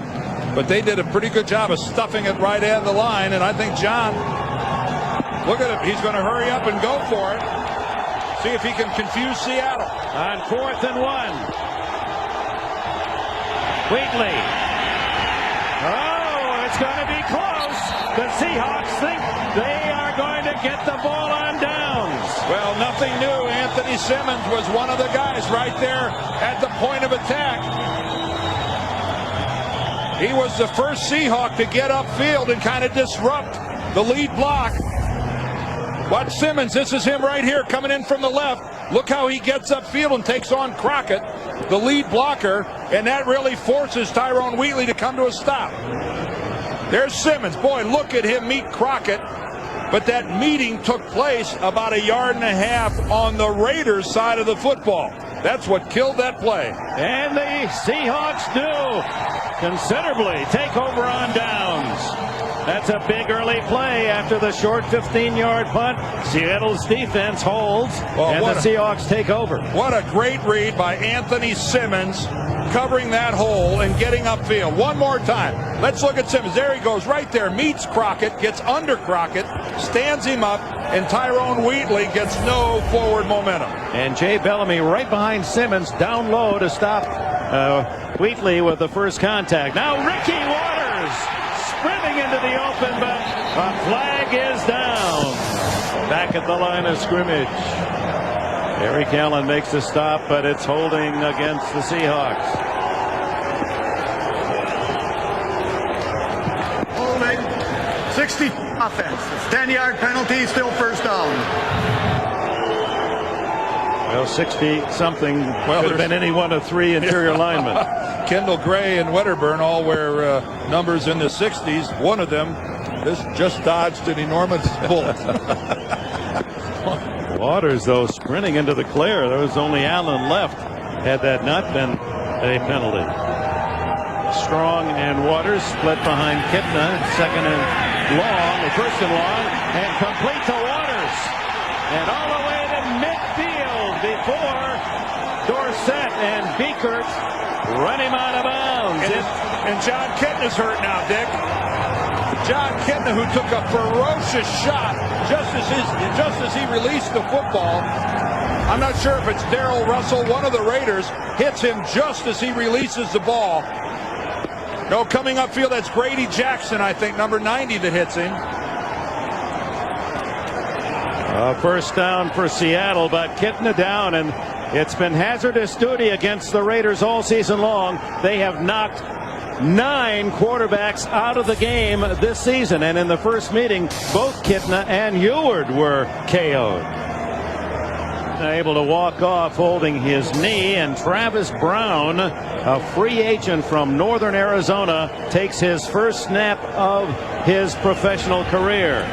but they did a pretty good job of stuffing it right at the line, and I think John Look at him. He's going to hurry up and go for it. See if he can confuse Seattle. On 4th and 1. Wheatley. Oh, it's going to be close. The Seahawks think they are going to get the ball on downs. Well, nothing new. Anthony Simmons was one of the guys right there at the point of attack. He was the first Seahawk to get upfield and kind of disrupt the lead block. Watch Simmons. This is him right here coming in from the left. Look how he gets upfield and takes on Crockett, the lead blocker, and that really forces Tyrone Wheatley to come to a stop. There's Simmons. Boy, look at him meet Crockett. But that meeting took place about 1.5 yards on the Raiders' side of the football. That's what killed that play. And the Seahawks do considerably take over on downs. That's a big early play after the short 15-yard punt. Seattle's defense holds, and the Seahawks take over. What a great read by Anthony Simmons, covering that hole and getting upfield. One more time. Let's look at Simmons. There he goes right there. Meets Crockett, gets under Crockett, stands him up, and Tyrone Wheatley gets no forward momentum. And Jay Bellamy right behind Simmons, down low to stop Wheatley with the first contact. Now Ricky Waters sprinting into the open, but a flag is down. Back at the line of scrimmage. Eric Allen makes the stop, but it's holding against the Seahawks. Holding. 60 offense. 10-yard penalty, still first down. Well, 60-something could have been any one of 3 interior linemen. Kendall Gray and Wedderburn all wear numbers in the 60s. One of them just dodged an enormous bullet. Waters, though, sprinting into the clear. There was only Allen left had that not been a penalty. Strong and Waters split behind Kipna. Second and long, or first and long, and complete to Waters. And all the way to midfield before Dorsett and Beekert run him out of bounds. And John Kitna's hurt now, Dick. John Kitna, who took a ferocious shot just as he released the football. I'm not sure if it's Darrell Russell, one of the Raiders, hits him just as he releases the ball. No, coming upfield, that's Grady Jackson, I think, number 90, that hits him. First down for Seattle, but Kitna down, and it's been hazardous duty against the Raiders all season long. They have knocked 9 quarterbacks out of the game this season, and in the first meeting, both Kitna and Eward were KO'd. Able to walk off holding his knee, and Travis Brown, a free agent from Northern Arizona, takes his first snap of his professional career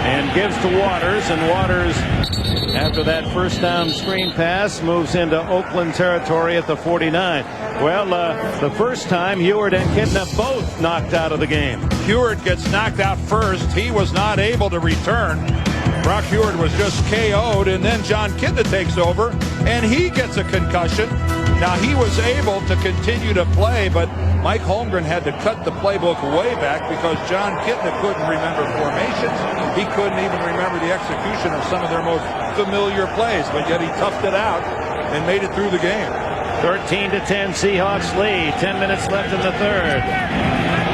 and gives to Waters, and Waters, after that first down screen pass, moves into Oakland territory at the 49. Well, the first time, Eward and Kitna both knocked out of the game. Eward gets knocked out first. He was not able to return. Brock Eward was just KO'd, and then John Kitna takes over, and he gets a concussion. Now, he was able to continue to play, but Mike Holmgren had to cut the playbook way back because John Kitna couldn't remember formations. He couldn't even remember the execution of some of their most familiar plays, but yet he toughed it out and made it through the game. 13-10 Seahawks lead. 10 minutes left in the third.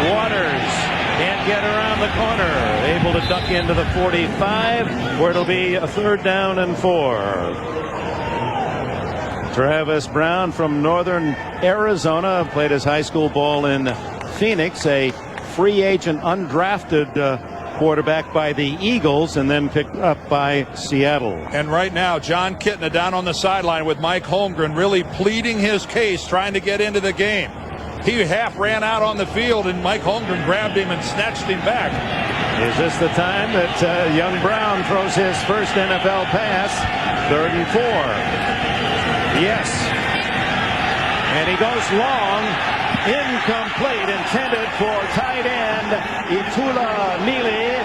Waters can't get around the corner. Able to duck into the 45, where it'll be a 3rd down and 4. Travis Brown from Northern Arizona played his high school ball in Phoenix, a free agent undrafted quarterback by the Eagles and then picked up by Seattle. And right now, John Kitna down on the sideline with Mike Holmgren really pleading his case, trying to get into the game. He half ran out on the field, and Mike Holmgren grabbed him and snatched him back. Is this the time that young Brown throws his first NFL pass? 3rd and 4. Yes. And he goes long. Incomplete, intended for tight end Itula Neely,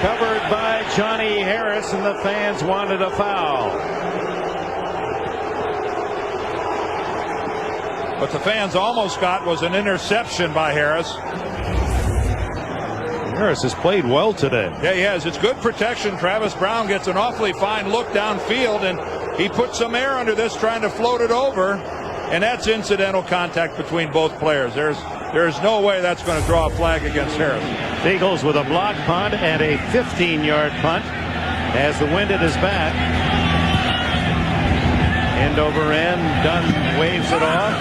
covered by Johnny Harris, and the fans wanted a foul. What the fans almost got was an interception by Harris. Harris has played well today. Yeah, he has. It's good protection. Travis Brown gets an awfully fine look downfield, and he puts some air under this trying to float it over, and that's incidental contact between both players. There's no way that's going to draw a flag against Harris. Eagles with a block punt and a 15-yard punt as the wind at his back. End over end, Dunn waves it off,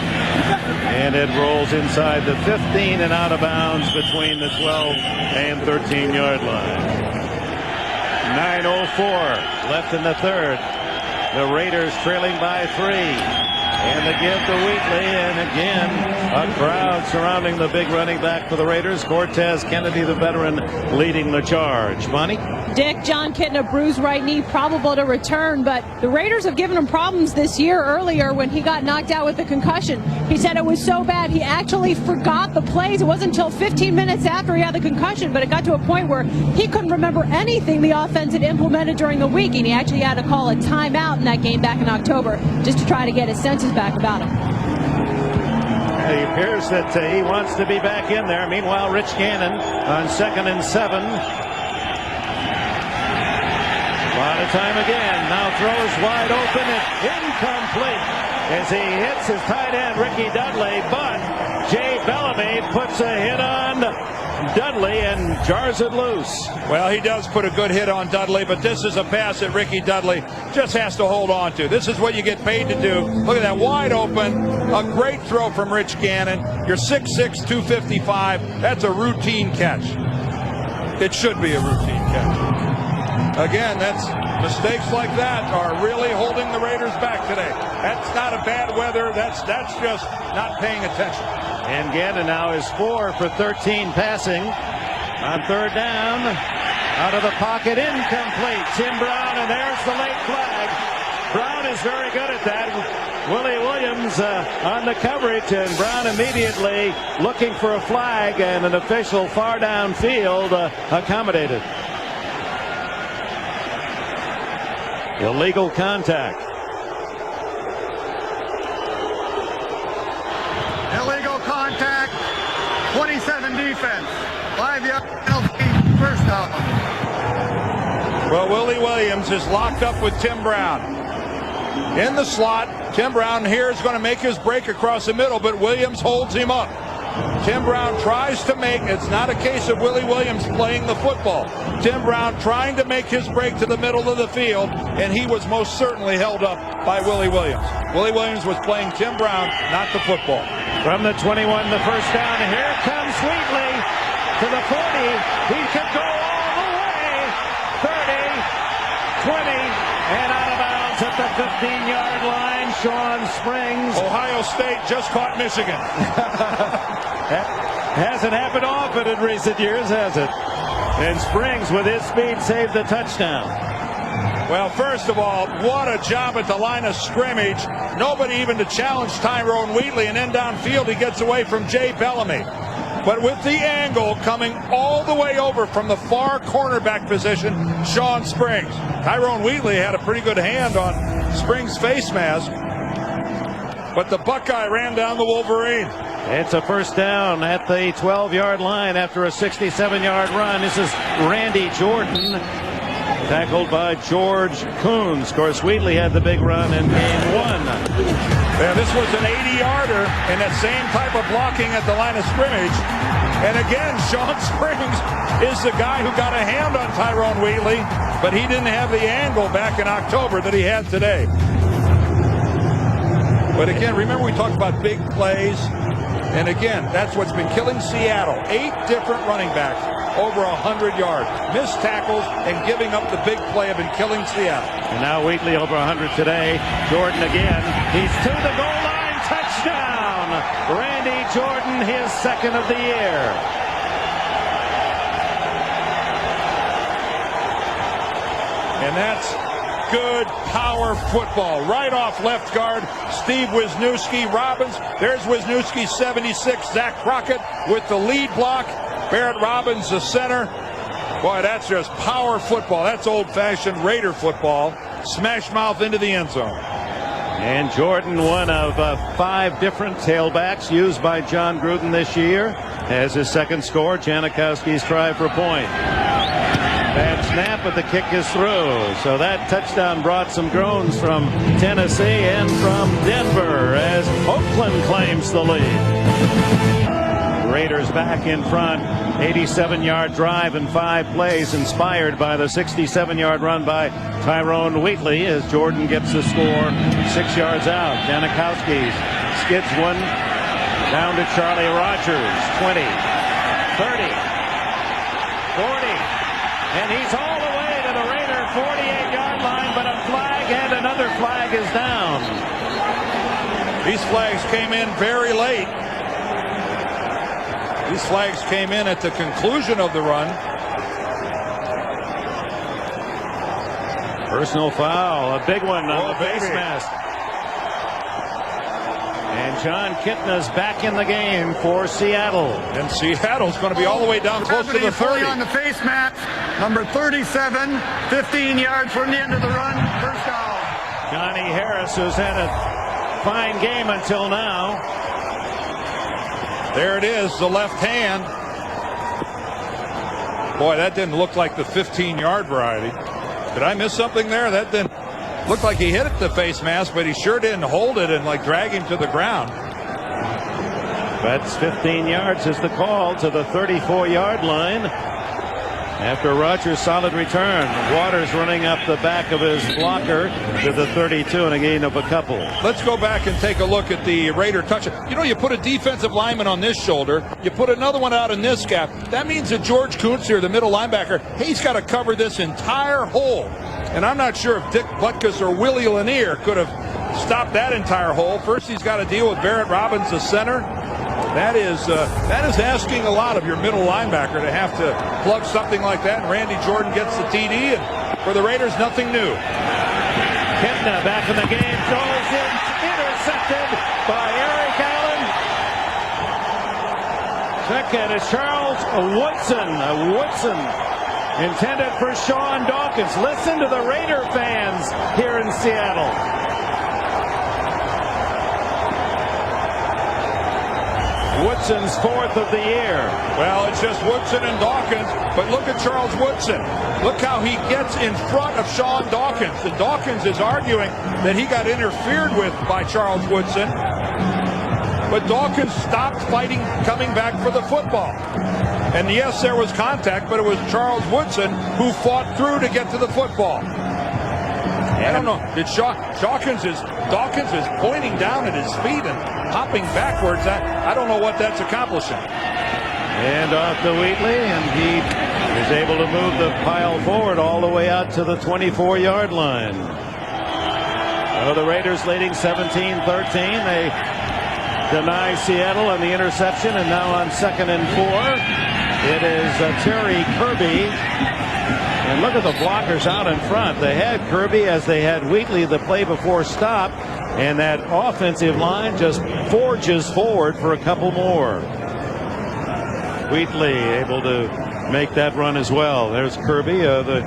and it rolls inside the 15 and out of bounds between the 12 and 13-yard line. 9:04 left in the third. The Raiders trailing by 3. And the give to Wheatley, and again a crowd surrounding the big running back for the Raiders. Cortez Kennedy, the veteran, leading the charge. Monty? Dick, John Kitna, bruised right knee, probable to return, but the Raiders have given him problems this year earlier when he got knocked out with a concussion. He said it was so bad he actually forgot the plays. It wasn't until 15 minutes after he had the concussion, but it got to a point where he couldn't remember anything the offense had implemented during the week, and he actually had to call a timeout in that game back in October just to try to get his senses back about him. It appears that he wants to be back in there. Meanwhile, Rich Gannon on 2nd and 7. A lot of time again. Now throws wide open and incomplete as he hits his tight end Ricky Dudley, but Jay Bellamy puts a hit on Dudley and jars it loose. Well, he does put a good hit on Dudley, but this is a pass that Ricky Dudley just has to hold on to. This is what you get paid to do. Look at that, wide open, a great throw from Rich Gannon. You're 6'6", 255. That's a routine catch. It should be a routine catch. Again, that's mistakes like that are really holding the Raiders back today. That's not a bad weather. That's just not paying attention. And Gannon now is 4 for 13 passing on 3rd down. Out of the pocket, incomplete. Tim Brown, and there's the late flag. Brown is very good at that. Willie Williams on the coverage, and Brown immediately looking for a flag, and an official far downfield accommodated. Illegal contact. Illegal contact. 27 defense. 5-yard penalty. First down. Well, Willie Williams is locked up with Tim Brown. In the slot, Tim Brown here is going to make his break across the middle, but Williams holds him up. Tim Brown tries to make, it's not a case of Willie Williams playing the football. Tim Brown trying to make his break to the middle of the field, and he was most certainly held up by Willie Williams. Willie Williams was playing Tim Brown, not the football. From the 21, the first down, and here comes Wheatley to the 40. He could go all the way. 30, 20, and out of bounds at the 15-yard line. Sean Springs. Ohio State just caught Michigan. Hasn't happened often in recent years, has it? And Springs, with his speed, saved the touchdown. Well, first of all, what a job at the line of scrimmage. Nobody even to challenge Tyrone Wheatley, and then downfield he gets away from Jay Bellamy. But with the angle coming all the way over from the far cornerback position, Sean Springs. Tyrone Wheatley had a pretty good hand on Springs' face mask, but the Buckeye ran down the Wolverine. It's a first down at the 12-yard line after a 67-yard run. This is Randy Jordan, tackled by George Coons. Of course, Wheatley had the big run in game 1. Yeah, this was an 80-yarder and that same type of blocking at the line of scrimmage. And again, Sean Springs is the guy who got a hand on Tyrone Wheatley, but he didn't have the angle back in October that he had today. But again, remember we talked about big plays, and again, that's what's been killing Seattle. 8 different running backs, over 100 yards. Missed tackles and giving up the big play have been killing Seattle. And now Wheatley over 100 today. Jordan again. He's to the goal line. Touchdown! Randy Jordan, his 2nd of the year. And that's good power football. Right off left guard, Steve Wisniewski. Robbins, there's Wisniewski, 76. Zach Crockett with the lead block. Barrett Robbins, the center. Boy, that's just power football. That's old-fashioned Raider football. Smash mouth into the end zone. And Jordan, one of 5 different tailbacks used by John Gruden this year, has his second score. Janikowski's try for a point. Bad snap, but the kick is through. So that touchdown brought some groans from Tennessee and from Denver as Oakland claims the lead. Raiders back in front. 87-yard drive in 5 plays, inspired by the 67-yard run by Tyrone Wheatley as Jordan gets the score 6 yards out. Janikowski skids one down to Charlie Rogers. 20, 30, 40, and he's all the way to the Raider 48-yard line, but a flag and another flag is down. These flags came in very late. These flags came in at the conclusion of the run. Personal foul, a big one on the face mask. And John Kitna's back in the game for Seattle. And Seattle's going to be all the way down close to the 30. On the face mask, number 37, 15 yards from the end of the run. First down. Johnny Harris, who's had a fine game until now. There it is, the left hand. Boy, that didn't look like the 15-yard variety. Did I miss something there? That didn't look like he hit it the face mask, but he sure didn't hold it and like drag him to the ground. That's 15 yards is the call to the 34-yard line. After Rogers' solid return, Waters running up the back of his blocker to the 32 and a gain of a couple. Let's go back and take a look at the Raider touch. You know, you put a defensive lineman on this shoulder, you put another one out in this gap. That means that George Kuntz here, the middle linebacker, he's got to cover this entire hole. And I'm not sure if Dick Butkus or Willie Lanier could have stopped that entire hole. First, he's got to deal with Barrett Robbins, the center. That is asking a lot of your middle linebacker to have to plug something like that. And Randy Jordan gets the TD, and for the Raiders, nothing new. Kitna back in the game, goes in, intercepted by Eric Allen. Second is Charles Woodson. Woodson intended for Sean Dawkins. Listen to the Raider fans here in Seattle. Woodson's 4th of the year. Well, it's just Woodson and Dawkins, but look at Charles Woodson. Look how he gets in front of Sean Dawkins. And Dawkins is arguing that he got interfered with by Charles Woodson. But Dawkins stopped fighting, coming back for the football. And yes, there was contact, but it was Charles Woodson who fought through to get to the football. I don't know. Dawkins is pointing down at his feet and hopping backwards. I don't know what that's accomplishing. And off to Wheatley, and he is able to move the pile forward all the way out to the 24-yard line. So the Raiders leading 17-13. They deny Seattle on the interception, and now on 2nd and 4, it is Terry Kirby. And look at the blockers out in front. They had Kirby as they had Wheatley the play before stop. And that offensive line just forges forward for a couple more. Wheatley able to make that run as well. There's Kirby, the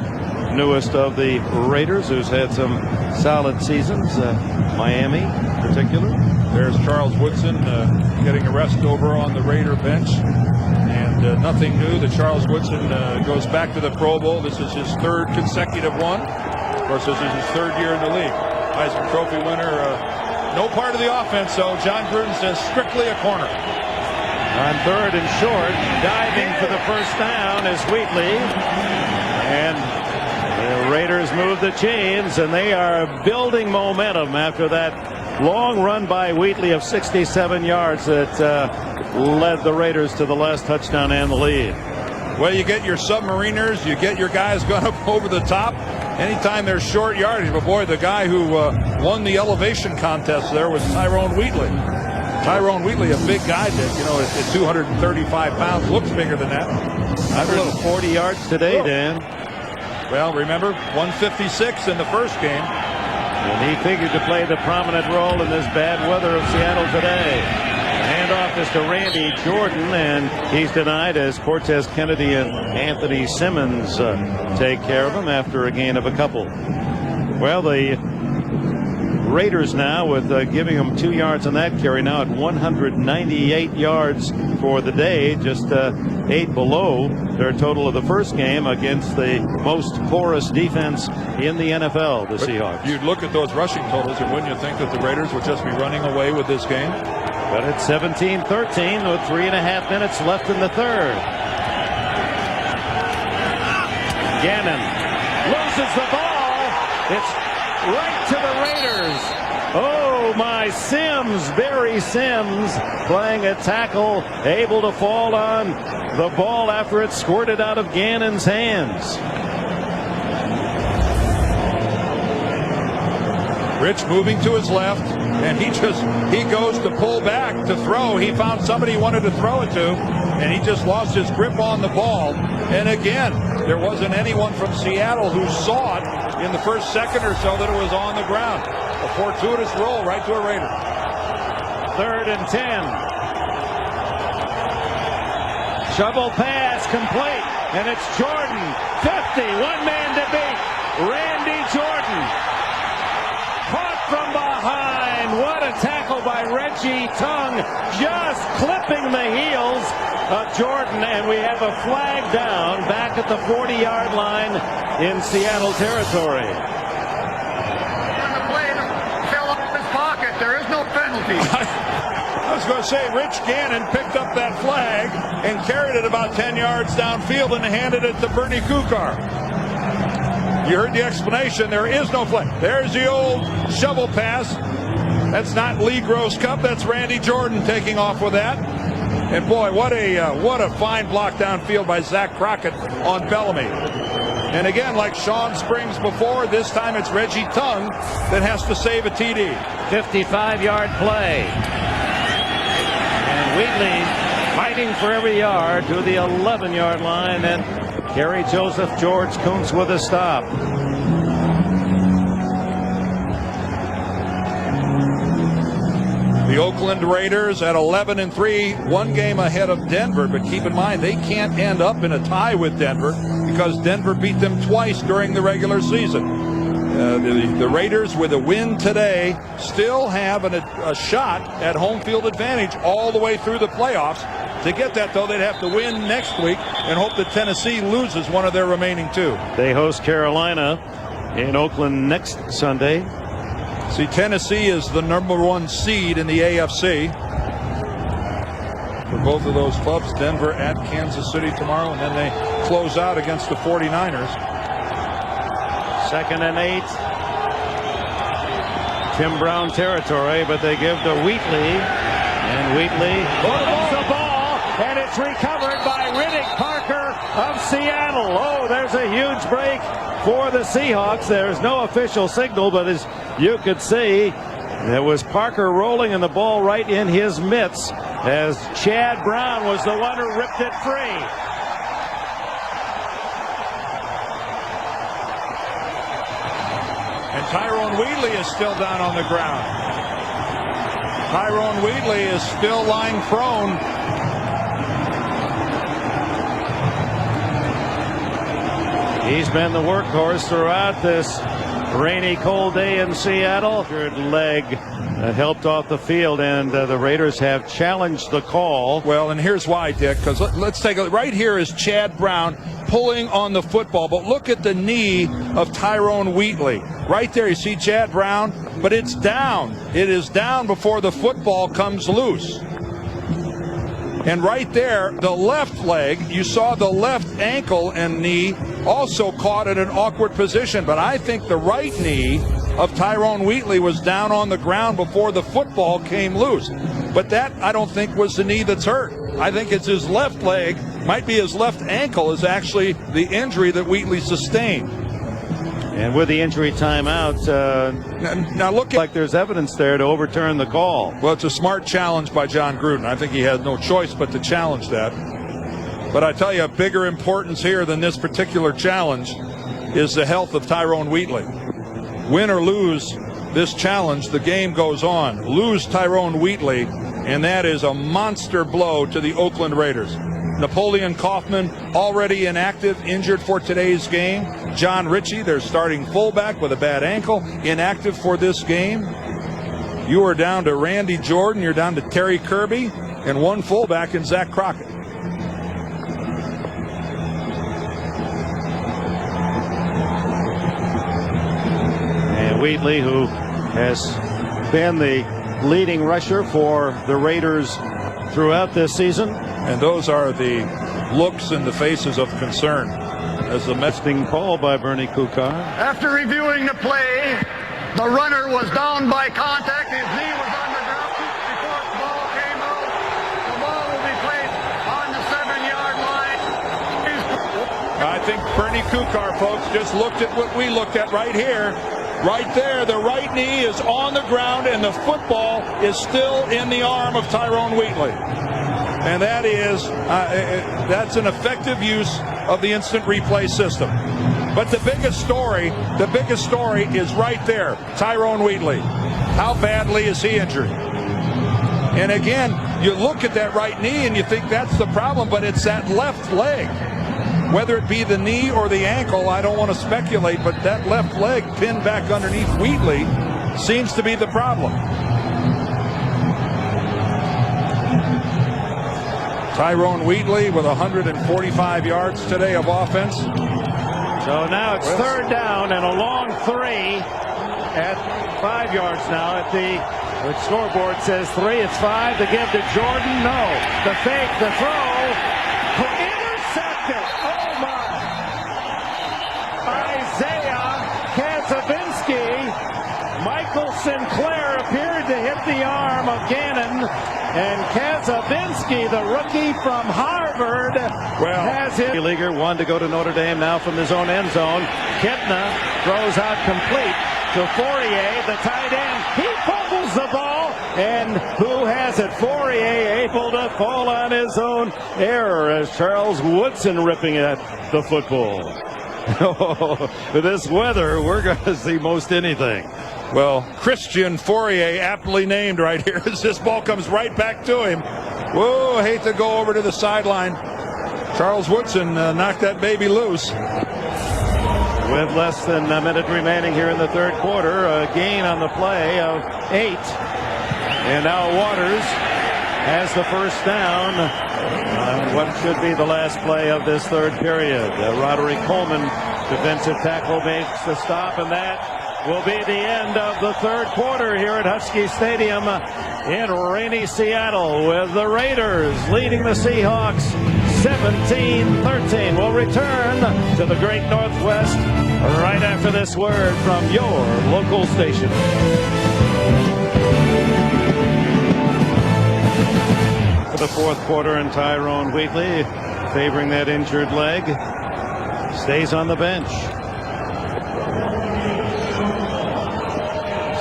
newest of the Raiders, who's had some solid seasons. Miami in particular. There's Charles Woodson getting a rest over on the Raider bench. And nothing new that Charles Woodson goes back to the Pro Bowl. This is his 3rd consecutive one. Of course, this is his 3rd year in the league. Heisman Trophy winner. No part of the offense, so John Gruden says strictly a corner. On 3rd and short, diving for the first down is Wheatley. And the Raiders move the chains, and they are building momentum after that long run by Wheatley of 67 yards that led the Raiders to the last touchdown and the lead. Well, you get your submariners, you get your guys going up over the top. Anytime there's short yardage, but boy, the guy who won the elevation contest there was Tyrone Wheatley. Tyrone Wheatley, a big guy that, you know, at 235 pounds, looks bigger than that. 140 yards today, Dan. Well, remember, 156 in the first game. And he figured to play the prominent role in this bad weather of Seattle today. Handoff is to Randy Jordan, and he's denied as Cortez Kennedy and Anthony Simmons take care of him after a gain of a couple. Well, the Raiders now with giving them 2 yards on that carry, now at 198 yards for the day, just 8 below their total of the first game against the most porous defense in the NFL, the Seahawks. You'd look at those rushing totals, and wouldn't you think that the Raiders would just be running away with this game? But it's 17-13 with 3.5 minutes left in the third. Gannon loses the ball. It's right to the Raiders. Oh, my Sims, Barry Sims, playing a tackle, able to fall on the ball after it squirted out of Gannon's hands. Rich moving to his left, and he goes to pull back to throw. He found somebody he wanted to throw it to, and he just lost his grip on the ball. And again, there wasn't anyone from Seattle who saw it in the first second or so that it was on the ground. A fortuitous roll right to a Raider. 3rd and 10. Shovel pass complete, and it's Jordan. 50, one man to beat. Randy Jordan. Caught from behind. What a tackle by Reggie Tongue, just clipping the heels of Jordan, and we have a flag down back at the 40-yard line in Seattle territory. The play fell off his pocket. There is no penalty. I was going to say, Rich Gannon picked up that flag and carried it about 10 yards downfield and handed it to Bernie Kukar. You heard the explanation. There is no flag. There's the old shovel pass. That's not Lee Gross Cup. That's Randy Jordan taking off with that. And boy, what a fine block downfield by Zach Crockett on Bellamy. And again, like Sean Springs before, this time it's Reggie Tongue that has to save a TD. 55-yard play. And Wheatley fighting for every yard to the 11-yard line, and Kerry Joseph George Kuntz with a stop. The Oakland Raiders at 11-3, one game ahead of Denver, but keep in mind they can't end up in a tie with Denver because Denver beat them twice during the regular season. The Raiders, with a win today, still have a shot at home field advantage all the way through the playoffs. To get that, though, they'd have to win next week and hope that Tennessee loses one of their remaining 2. They host Carolina in Oakland next Sunday. See, Tennessee is the #1 seed in the AFC. For both of those clubs, Denver at Kansas City tomorrow, and then they close out against the 49ers. 2nd and 8. Tim Brown territory, but they give to Wheatley. And Wheatley holds the ball, and it's recovered by Riddick Parker of Seattle. Oh, there's a huge break for the Seahawks. There's no official signal, but as you could see, there was Parker rolling and the ball right in his mitts as Chad Brown was the one who ripped it free. And Tyrone Wheatley is still down on the ground. Tyrone Wheatley is still lying prone. He's been the workhorse throughout this rainy, cold day in Seattle. Good leg helped off the field, and the Raiders have challenged the call. Well, and here's why, Dick, because let's take a right here is Chad Brown pulling on the football, but look at the knee of Tyrone Wheatley. Right there, you see Chad Brown, but it's down. It is down before the football comes loose. And right there, the left leg, you saw the left ankle and knee also caught in an awkward position. But I think the right knee of Tyrone Wheatley was down on the ground before the football came loose. But that, I don't think, was the knee that's hurt. I think it's his left leg, might be his left ankle, is actually the injury that Wheatley sustained. And with the injury timeout, now look like there's evidence there to overturn the call. Well, it's a smart challenge by John Gruden. I think he had no choice but to challenge that. But I tell you, a bigger importance here than this particular challenge is the health of Tyrone Wheatley. Win or lose this challenge, the game goes on. Lose Tyrone Wheatley, and that is a monster blow to the Oakland Raiders. Napoleon Kaufman already inactive, injured for today's game. John Ritchie, their starting fullback with a bad ankle, inactive for this game. You are down to Randy Jordan, you're down to Terry Kirby, and one fullback in Zach Crockett. And Wheatley, who has been the leading rusher for the Raiders throughout this season. And those are the looks and the faces of concern as the Mesting call by Bernie Kukar. After reviewing the play, the runner was down by contact. His knee was on the ground before the ball came out. The ball will be placed on the 7-yard line. I think Bernie Kukar, folks, just looked at what we looked at right here. Right there, the right knee is on the ground and the football is still in the arm of Tyrone Wheatley. And that is, that's an effective use of the instant replay system. But the biggest story is right there, Tyrone Wheatley. How badly is he injured? And again, you look at that right knee and you think that's the problem, but it's that left leg. Whether it be the knee or the ankle, I don't want to speculate, but that left leg pinned back underneath Wheatley seems to be the problem. Tyrone Wheatley with 145 yards today of offense. So now it's third down and a long 3 at 5 yards now. At the scoreboard says 3. It's 5 to give to Jordan. No. The fake, the throw. Intercepted. Oh my. Isaiah Kazavinsky. Michael Sinclair appeared to hit the arm of Gannon. And Kazavinsky, the rookie from Harvard, has hit. Leaguer, one to go to Notre Dame now from his own end zone. Kitna throws out complete to Fourier, the tight end. He fumbles the ball, and who has it? Fourier able to fall on his own error as Charles Woodson ripping at the football. This weather, we're going to see most anything. Well, Christian Fourier, aptly named right here, as this ball comes right back to him. Whoa, hate to go over to the sideline. Charles Woodson knocked that baby loose. With less than a minute remaining here in the third quarter, a gain on the play of 8. And now Waters has the first down on what should be the last play of this third period. Roderick Coleman, defensive tackle, makes the stop, and that will be the end of the third quarter here at Husky Stadium in rainy Seattle, with the Raiders leading the Seahawks 17-13. We'll return to the Great Northwest right after this word from your local station. For the fourth quarter, and Tyrone Wheatley, favoring that injured leg, stays on the bench.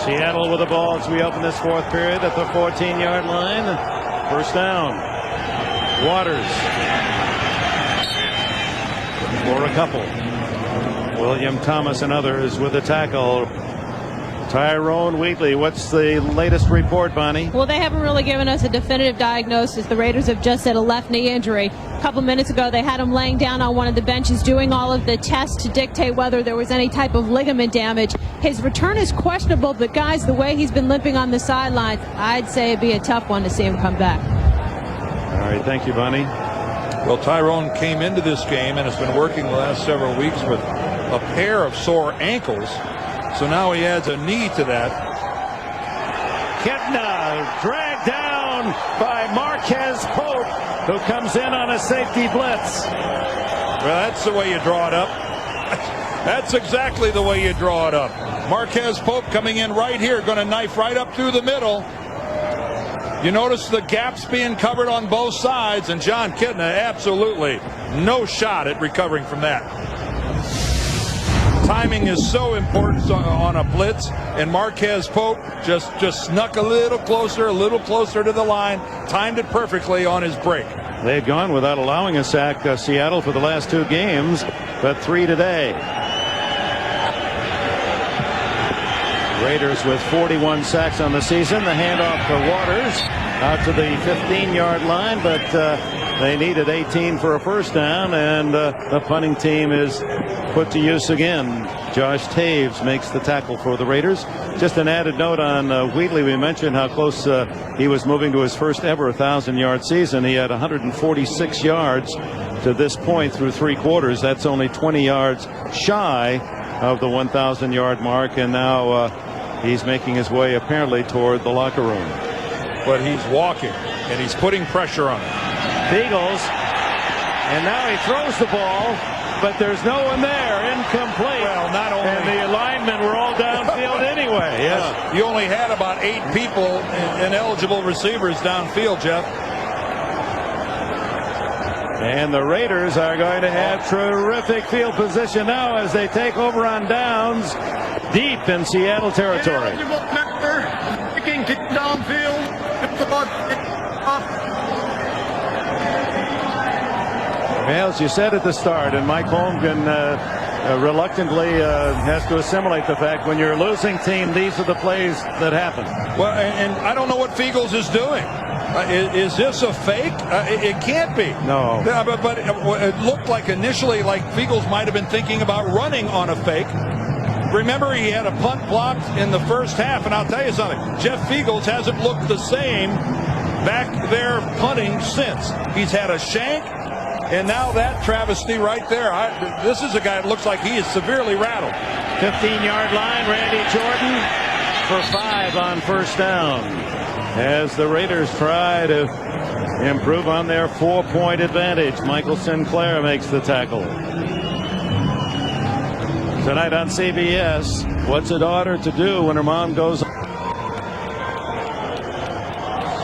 Seattle with the ball as we open this fourth period at the 14-yard line. First down. Waters for a couple. William Thomas and others with the tackle. Tyrone Wheatley, what's the latest report, Bonnie? Well, they haven't really given us a definitive diagnosis. The Raiders have just said a left knee injury. A couple minutes ago, they had him laying down on one of the benches doing all of the tests to dictate whether there was any type of ligament damage. His return is questionable, but guys, the way he's been limping on the sidelines, I'd say it'd be a tough one to see him come back. All right, thank you, Bonnie. Well, Tyrone came into this game and has been working the last several weeks with a pair of sore ankles. So now he adds a knee to that. Kitna dragged down by Marquez Pope, who comes in on a safety blitz. Well, that's the way you draw it up. That's exactly the way you draw it up. Marquez Pope coming in right here, going to knife right up through the middle. You notice the gaps being covered on both sides, and John Kitna absolutely no shot at recovering from that. Timing is so important on a blitz, and Marquez Pope just snuck a little closer to the line, timed it perfectly on his break. They had gone without allowing a sack, Seattle, for the last 2 games, but 3 today. Raiders with 41 sacks on the season. The handoff to Waters, out to the 15-yard line, but they needed 18 for a first down, and the punting team is put to use again. Josh Taves makes the tackle for the Raiders. Just an added note on Wheatley. We mentioned how close he was moving to his first ever 1,000-yard season. He had 146 yards to this point through 3 quarters. That's only 20 yards shy of the 1,000-yard mark, and now he's making his way apparently toward the locker room. But he's walking, and he's putting pressure on him. Beagles, and now he throws the ball, but there's no one there. Incomplete. Well, not only. And the linemen were all downfield anyway. Yes. You only had about 8 people, ineligible receivers downfield, Jeff. And the Raiders are going to have terrific field position now as they take over on downs deep in Seattle territory. Kicking downfield. Well, as you said at the start, and Mike Holmgren reluctantly has to assimilate the fact when you're a losing team, these are the plays that happen. Well, and I don't know what Fiegels is doing. Is this a fake? It can't be. No. But it looked like initially like Fiegels might have been thinking about running on a fake. Remember, he had a punt blocked in the first half, and I'll tell you something. Jeff Fiegels hasn't looked the same back there punting since. He's had a shank, and now that travesty right there. This is a guy that looks like he is severely rattled. 15-yard line, Randy Jordan for 5 on first down. As the Raiders try to improve on their 4-point advantage, Michael Sinclair makes the tackle. Tonight on CBS, what's a daughter to do when her mom goes?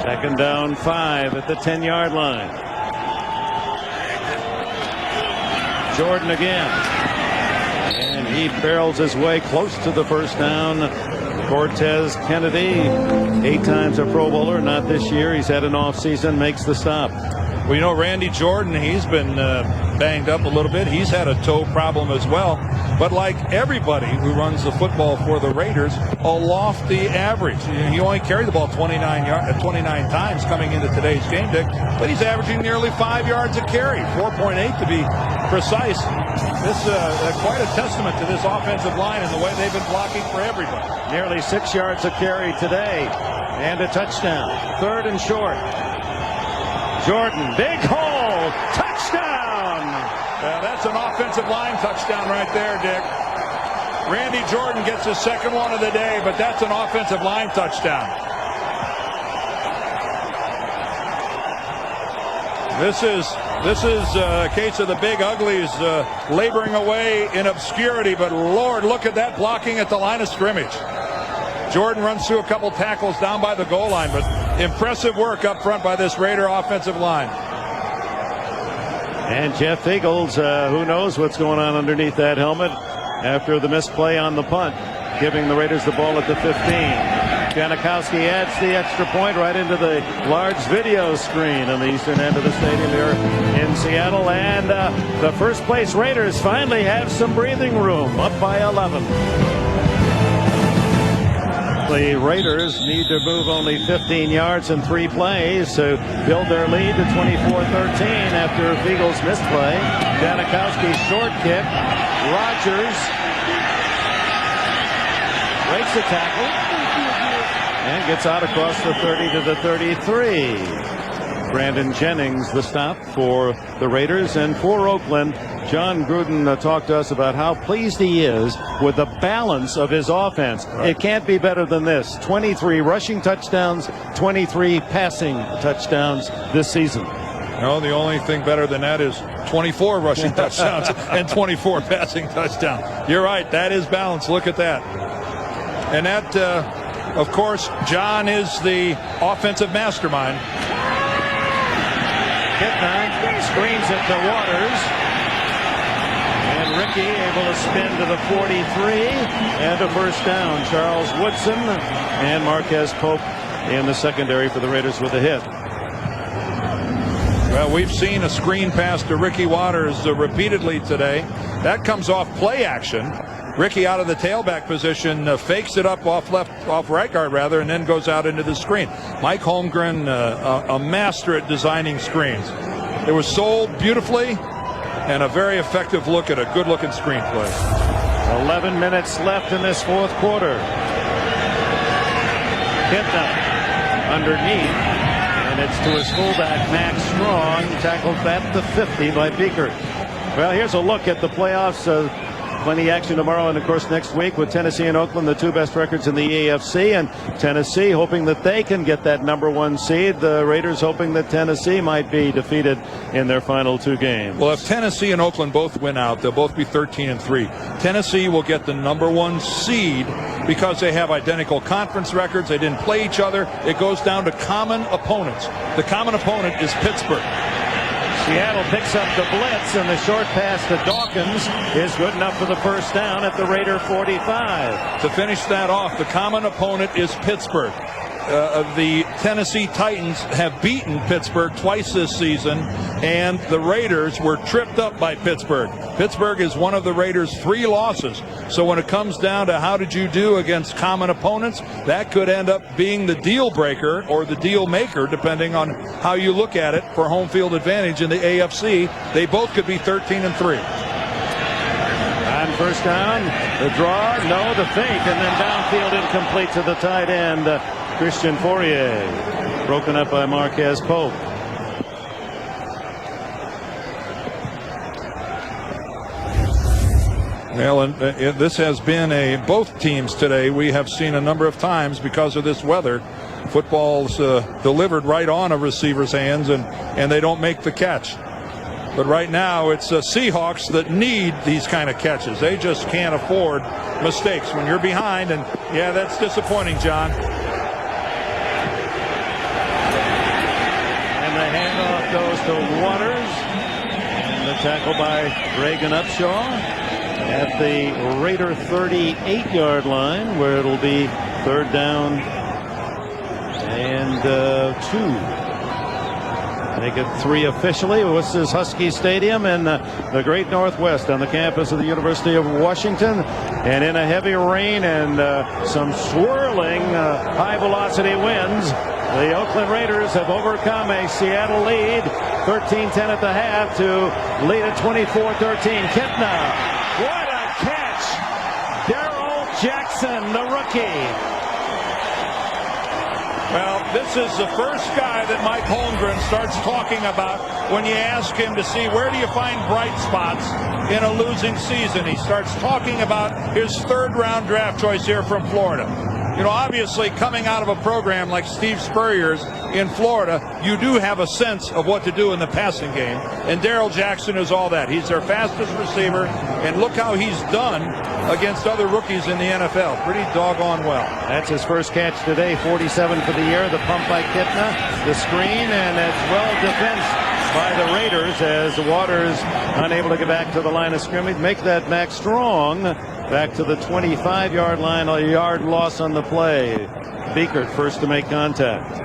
Second down, 5 at the 10-yard line. Jordan again. And he barrels his way close to the first down. Cortez Kennedy, 8 times a Pro Bowler, not this year. He's had an off season, makes the stop. Well, you know, Randy Jordan, he's been banged up a little bit. He's had a toe problem as well. But like everybody who runs the football for the Raiders, a lofty average. He only carried the ball 29 times coming into today's game, Dick, but he's averaging nearly 5 yards a carry, 4.8 to be precise. This quite a testament to this offensive line and the way they've been blocking for everybody. Nearly 6 yards a carry today, and a touchdown. 3rd and short. Jordan, big hole, touchdown! That's an offensive line touchdown right there, Dick. Randy Jordan gets his second one of the day, but that's an offensive line touchdown. This is a case of the big uglies laboring away in obscurity, but Lord, look at that blocking at the line of scrimmage. Jordan runs through a couple tackles down by the goal line, but impressive work up front by this Raider offensive line. And Jeff Fiegels, who knows what's going on underneath that helmet after the misplay on the punt, giving the Raiders the ball at the 15. Janikowski adds the extra point right into the large video screen on the eastern end of the stadium here in Seattle. And the first place Raiders finally have some breathing room, up by 11. The Raiders need to move only 15 yards in 3 plays to build their lead to 24-13 after Fiegels' misplay. Janikowski's short kick. Rodgers breaks the tackle and gets out across the 30 to the 33. Brandon Jennings the stop for the Raiders. And for Oakland, John Gruden talked to us about how pleased he is with the balance of his offense. Right. It can't be better than this. 23 rushing touchdowns, 23 passing touchdowns this season. No, the only thing better than that is 24 rushing touchdowns and 24 passing touchdowns. You're right. That is balance. Look at that. And that, of course, John is the offensive mastermind. Kitna screens it to Waters. And Ricky able to spin to the 43 and a first down. Charles Woodson and Marquez Pope in the secondary for the Raiders with a hit. Well, we've seen a screen pass to Ricky Waters repeatedly today. That comes off play action. Ricky out of the tailback position, fakes it up off right guard rather, and then goes out into the screen. Mike Holmgren, a master at designing screens. It was sold beautifully, and a very effective look at a good-looking screenplay. 11 minutes left in this fourth quarter. Kipna underneath, and it's to his fullback, Max Strong, tackled at the 50 by Beekert. Well, here's a look at the playoffs. Plenty action tomorrow and, of course, next week with Tennessee and Oakland, the two best records in the AFC. And Tennessee hoping that they can get that #1 seed. The Raiders hoping that Tennessee might be defeated in their final two games. Well, if Tennessee and Oakland both win out, they'll both be 13-3. Tennessee will get the #1 seed because they have identical conference records. They didn't play each other. It goes down to common opponents. The common opponent is Pittsburgh. Seattle picks up the blitz, and the short pass to Dawkins is good enough for the first down at the Raider 45. To finish that off, the common opponent is Pittsburgh. The Tennessee Titans have beaten Pittsburgh twice this season, and the Raiders were tripped up by Pittsburgh. Pittsburgh is one of the Raiders' 3 losses. So when it comes down to how did you do against common opponents, that could end up being the deal breaker or the deal maker, depending on how you look at it for home field advantage in the AFC. They both could be 13-3. On first down, the draw, no, the fake, and then downfield incomplete to the tight end, Christian Fourier, broken up by Marquez Pope. Well, and this has been both teams today. We have seen a number of times because of this weather, footballs delivered right on a receiver's hands, and they don't make the catch. But right now, it's Seahawks that need these kind of catches. They just can't afford mistakes when you're behind, and yeah, that's disappointing, John. And the handoff goes to Waters, and the tackle by Reagan Upshaw at the Raider 38-yard line, where it'll be third down and 2. Make it 3 officially. This is Husky Stadium in the Great Northwest on the campus of the University of Washington. And in a heavy rain and some swirling high-velocity winds, the Oakland Raiders have overcome a Seattle lead, 13-10 at the half, to lead at 24-13. Kipna, what a catch! Darrell Jackson, the rookie. Well, this is the first guy that Mike Holmgren starts talking about when you ask him to see where do you find bright spots in a losing season. He starts talking about his third-round draft choice here from Florida. You know, obviously, coming out of a program like Steve Spurrier's in Florida, you do have a sense of what to do in the passing game. And Darrell Jackson is all that. He's their fastest receiver, and look how he's done against other rookies in the NFL. Pretty doggone well. That's his first catch today, 47 for the year. The pump by Kipna, the screen, and it's well defensed by the Raiders as Waters unable to get back to the line of scrimmage. Make that Max Strong back to the 25-yard line, a yard loss on the play. Beekert first to make contact.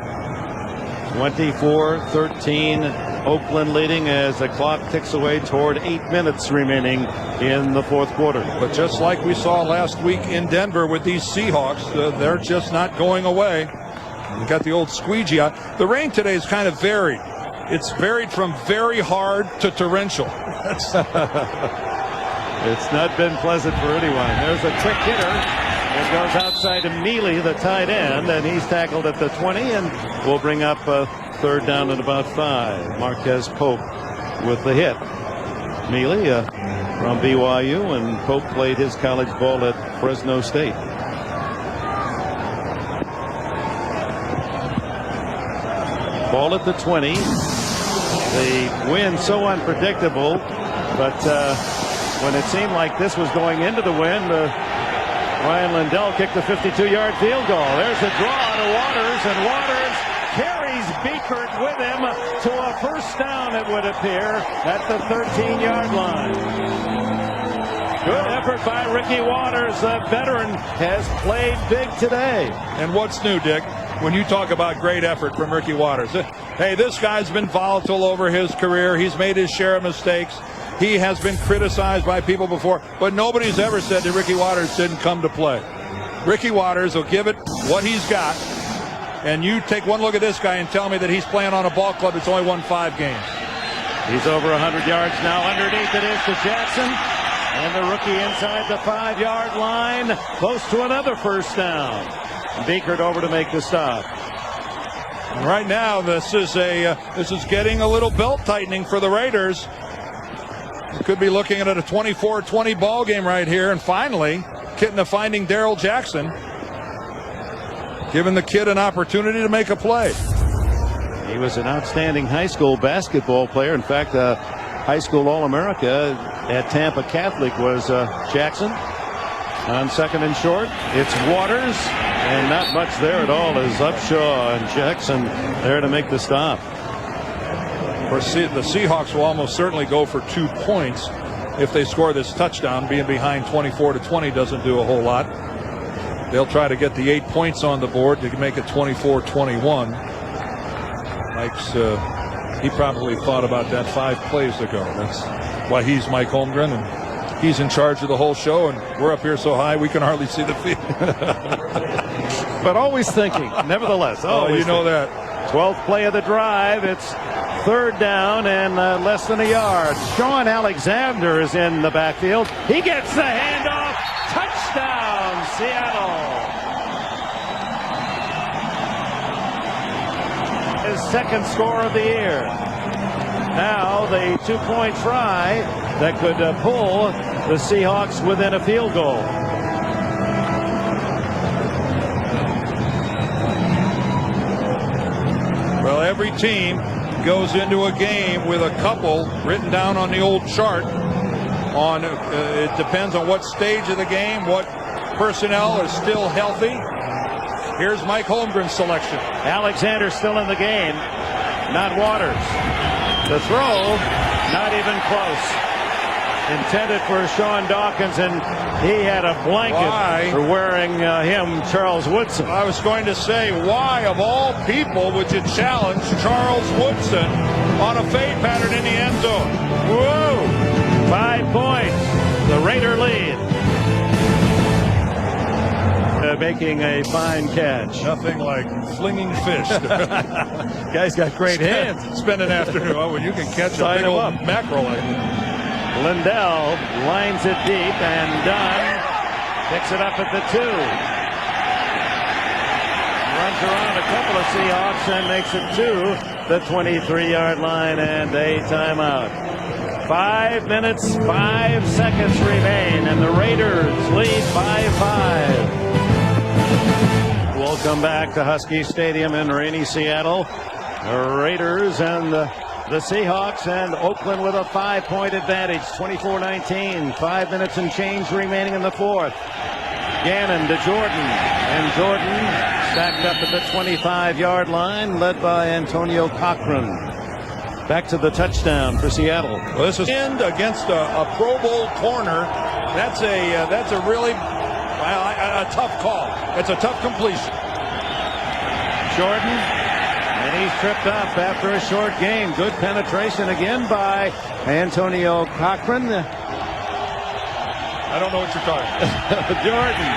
24-13, Oakland leading as the clock ticks away toward 8 minutes remaining in the fourth quarter. But just like we saw last week in Denver with these Seahawks, they're just not going away. You got the old squeegee out. The rain today is kind of varied. It's varied from very hard to torrential. It's not been pleasant for anyone. There's a quick hitter. It goes outside to Mealy, the tight end, and he's tackled at the 20, and will bring up a third down at about 5. Marquez Pope with the hit. Mealy from BYU, and Pope played his college ball at Fresno State. Ball at the 20. The wind so unpredictable, but when it seemed like this was going into the wind, Ryan Lindell kicked the 52-yard field goal. There's a draw to Waters, and Waters carries Beekert with him to a first down, it would appear, at the 13-yard line. Good effort by Ricky Waters. The veteran has played big today. And what's new, Dick, when you talk about great effort from Ricky Waters? Hey, this guy's been volatile over his career. He's made his share of mistakes. He has been criticized by people before, but nobody's ever said that Ricky Watters didn't come to play. Ricky Watters will give it what he's got, and you take one look at this guy and tell me that he's playing on a ball club that's only won 5 games. He's over 100 yards now. Underneath it is to Jackson. And the rookie inside the 5-yard line. Close to another first down. Beekert over to make the stop. And right now, this is getting a little belt tightening for the Raiders. We could be looking at a 24-20 ball game right here. And finally, getting to finding Darrell Jackson, giving the kid an opportunity to make a play. He was an outstanding high school basketball player. In fact, high school All-America at Tampa Catholic was Jackson. On second and short, it's Waters, and not much there at all is Upshaw and Jackson there to make the stop. Of course, the Seahawks will almost certainly go for 2 points if they score this touchdown. Being behind 24-20 doesn't do a whole lot. They'll try to get the 8 points on the board to make it 24-21. Mike's he probably thought about that 5 plays ago. That's why he's Mike Holmgren, and he's in charge of the whole show, and we're up here so high we can hardly see the field. But always thinking, nevertheless. Always you know thinking. that. 12th play of the drive. It's third down and less than a yard. Sean Alexander is in the backfield. He gets the handoff. Touchdown, Seattle. His second score of the year. Now the 2-point try that could pull the Seahawks within a field goal. Well, every team goes into a game with a couple written down on the old chart. It depends on what stage of the game, what personnel is still healthy. Here's Mike Holmgren's selection. Alexander still in the game, not Waters. The throw, not even close. Intended for Sean Dawkins, and he had a blanket for wearing him, Charles Woodson. I was going to say, why of all people would you challenge Charles Woodson on a fade pattern in the end zone? Whoa! 5 points. The Raider lead. Making a fine catch. Nothing like flinging fish. Guy's got great hands. Spend an afternoon. Oh, well, you can catch a big old mackerel like that. Lindell lines it deep, and Dunn picks it up at the 2. Runs around a couple of Seahawks and makes it to the 23-yard line, and a timeout. 5 minutes, 5 seconds remain, and the Raiders lead by 5. We'll come back to Husky Stadium in rainy Seattle. The Raiders and the Seahawks, and Oakland with a 5-point advantage, 24-19. 5 minutes and change remaining in the fourth. Gannon to Jordan, and Jordan stacked up at the 25-yard line, led by Antonio Cochran. Back to the touchdown for Seattle. Well, this is end against a Pro Bowl corner. That's a really a tough call. It's a tough completion. Jordan, and he's tripped up after a short game. Good penetration again by Antonio Cochran. I don't know what you're talking about. Jordan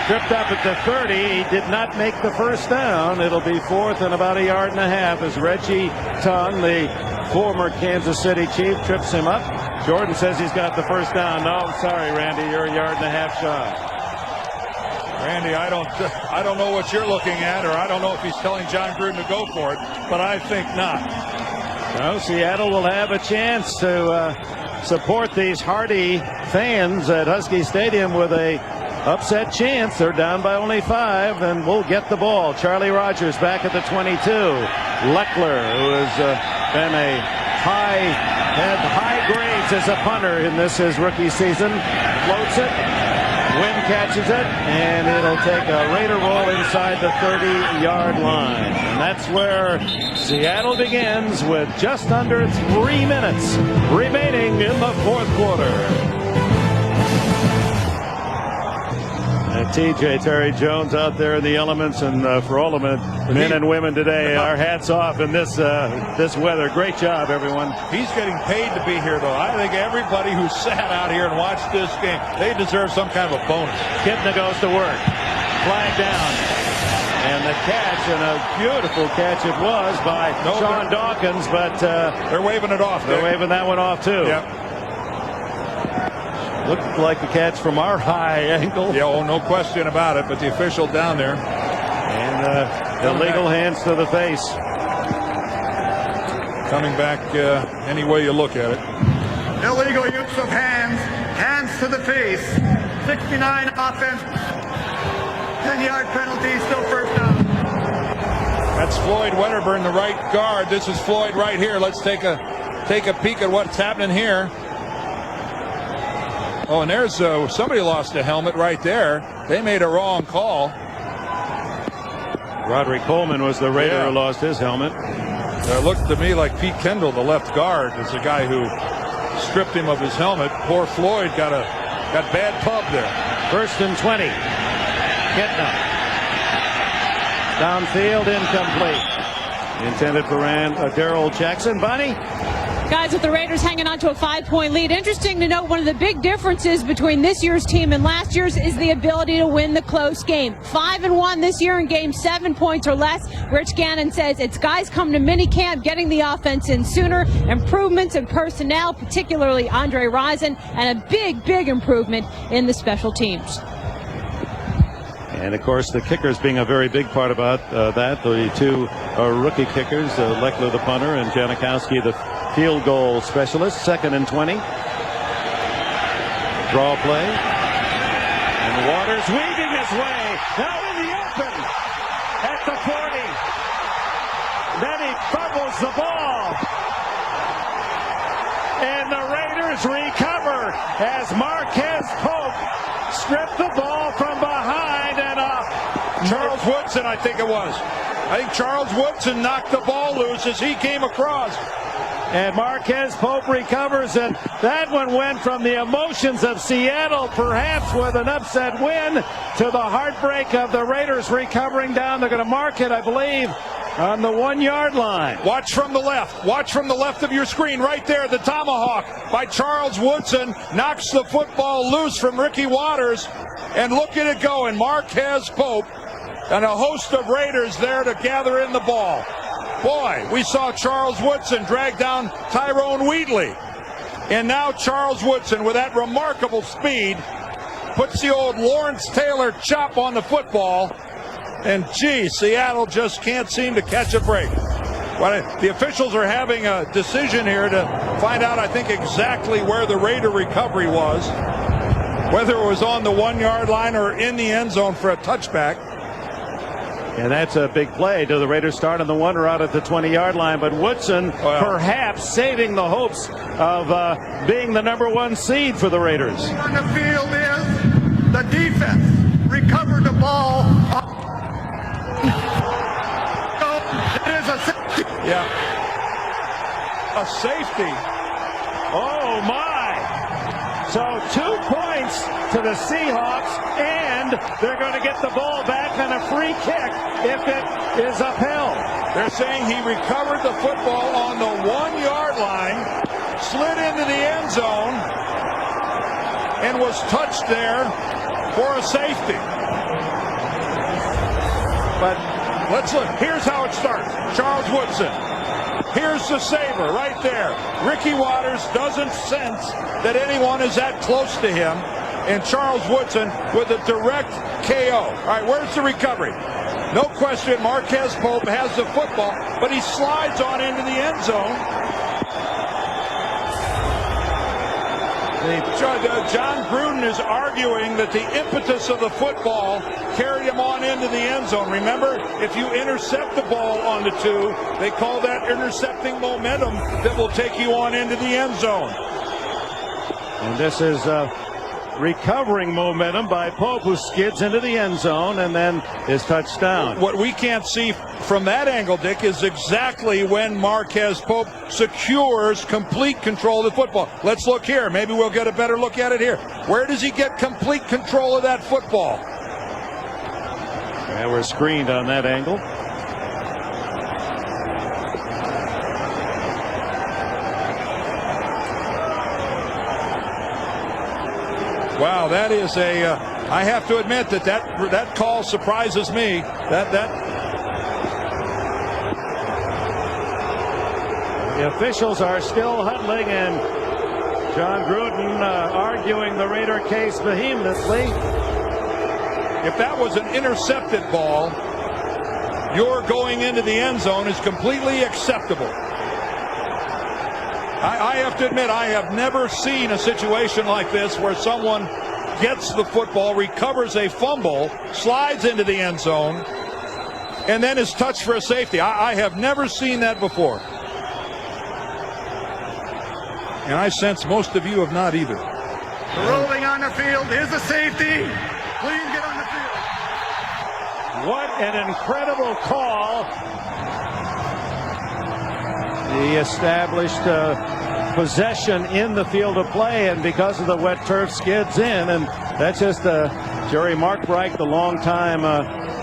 tripped up at the 30. He did not make the first down. It'll be 4th and about a yard and a half as Reggie Tongue, the former Kansas City Chief, trips him up. Jordan says he's got the first down. No, I'm sorry, Randy, you're a yard and a half shy. Randy, I don't know what you're looking at, or I don't know if he's telling John Gruden to go for it, but I think not. No, Seattle will have a chance to support these hardy fans at Husky Stadium with a upset chance. They're down by only 5, and we'll get the ball. Charlie Rogers back at the 22. Leckler, who has been had high grades as a punter in his rookie season, floats it. Wynn catches it, and it'll take a Raider roll inside the 30-yard line. And that's where Seattle begins with just under 3 minutes remaining in the fourth quarter. TJ, Terry Jones out there in the elements, and for all of men and women today, our hats off in this weather. Great job, everyone. He's getting paid to be here, though. I think everybody who sat out here and watched this game, they deserve some kind of a bonus. Kitna goes to work. Flag down. And the catch, and a beautiful catch it was by Sean Dawkins, but they're waving it off. They're waving that one off, too. Yep. Looked like the catch from our high angle. Yeah, oh, no question about it, but the official down there. And illegal hands to the face. Coming back any way you look at it. Illegal use of hands to the face. 69 offense. 10-yard penalty, still first down. That's Floyd Wedderburn, the right guard. This is Floyd right here. Let's take a peek at what's happening here. Oh, and there's somebody lost a helmet right there. They made a wrong call. Roderick Coleman was the Raider who lost his helmet. It looked to me like Pete Kendall, the left guard, is the guy who stripped him of his helmet. Poor Floyd got bad pub there. 1st and 20. Kitna. Downfield, incomplete. Intended for Darrell Jackson. Bunny? Guys, with the Raiders hanging on to a 5-point lead, interesting to note one of the big differences between this year's team and last year's is the ability to win the close game. 5-1 this year in games 7 points or less. Rich Gannon says it's guys come to minicamp, getting the offense in sooner, improvements in personnel, particularly Andre Rison, and a big improvement in the special teams. And, of course, the kickers being a very big part about that. The two rookie kickers, Leckler the punter and Janikowski the field goal specialist. 2nd and 20. Draw play. And Waters weaving his way. Now in the open at the 40. Then he fumbles the ball. And the Raiders recover as Marquez Pope stripped the ball from behind, and Charles Woodson, I think it was. I think Charles Woodson knocked the ball loose as he came across. And Marquez Pope recovers, and that one went from the emotions of Seattle, perhaps with an upset win, to the heartbreak of the Raiders recovering down. They're going to mark it, I believe, on the 1-yard line. Watch from the left. Watch from the left of your screen. Right there, the tomahawk by Charles Woodson knocks the football loose from Ricky Waters. And look at it go. And Marquez Pope and a host of Raiders there to gather in the ball. Boy, we saw Charles Woodson drag down Tyrone Wheatley. And now Charles Woodson, with that remarkable speed, puts the old Lawrence Taylor chop on the football. And, gee, Seattle just can't seem to catch a break. Well, the officials are having a decision here to find out, I think, exactly where the Raider recovery was, whether it was on the 1-yard line or in the end zone for a touchback. And that's a big play. Do the Raiders start on the 1 or out at the 20-yard line? But Woodson perhaps saving the hopes of being the number 1 seed for the Raiders. On the field is the defense recovered the ball. It is a safety. Yeah. A safety. Oh, my. So 2 points to the Seahawks, and they're going to get the ball back on a free kick if it is upheld. They're saying he recovered the football on the 1-yard line, slid into the end zone, and was touched there for a safety. But let's look. Here's how it starts. Charles Woodson. Here's the saver right there. Ricky Waters doesn't sense that anyone is that close to him. And Charles Woodson with a direct KO. All right, where's the recovery? No question, Marquez Pope has the football, but he slides on into the end zone. John Gruden is arguing that the impetus of the football carried him on into the end zone. Remember, if you intercept the ball on the 2, they call that intercepting momentum that will take you on into the end zone. And this is recovering momentum by Pope, who skids into the end zone and then is touched down. What we can't see from that angle, Dick, is exactly when Marquez Pope secures complete control of the football. Let's look here. Maybe we'll get a better look at it here. Where does he get complete control of that football? And we're screened on that angle. Wow, that is I have to admit that call surprises me. The officials are still huddling, and John Gruden arguing the Raider case vehemently. If that was an intercepted ball, your going into the end zone is completely acceptable. I have to admit, I have never seen a situation like this where someone gets the football, recovers a fumble, slides into the end zone, and then is touched for a safety. I have never seen that before. And I sense most of you have not either. Rolling on the field is a safety. Please get on the field. What an incredible call. The established possession in the field of play, and because of the wet turf, skids in. And that's just Jerry Markreich, the longtime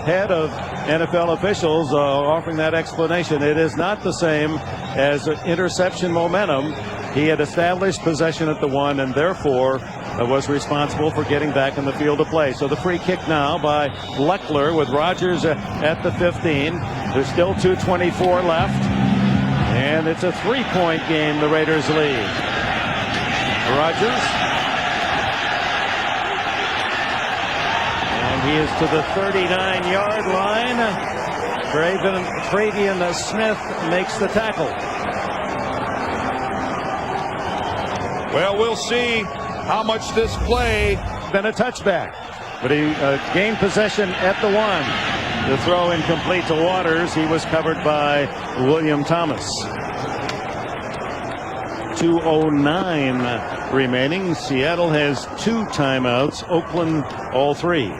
head of NFL officials, offering that explanation. It is not the same as interception momentum. He had established possession at the 1 and therefore was responsible for getting back in the field of play. So the free kick now by Leckler with Rodgers at the 15. There's still 2:24 left. And it's a 3-point game. The Raiders lead. Rodgers. And he is to the 39-yard line. Travian Smith makes the tackle. Well, we'll see how much this play. Been a touchback, but he gained possession at the 1. The throw incomplete to Waters. He was covered by William Thomas. 2:09 remaining. Seattle has 2 timeouts. Oakland all 3.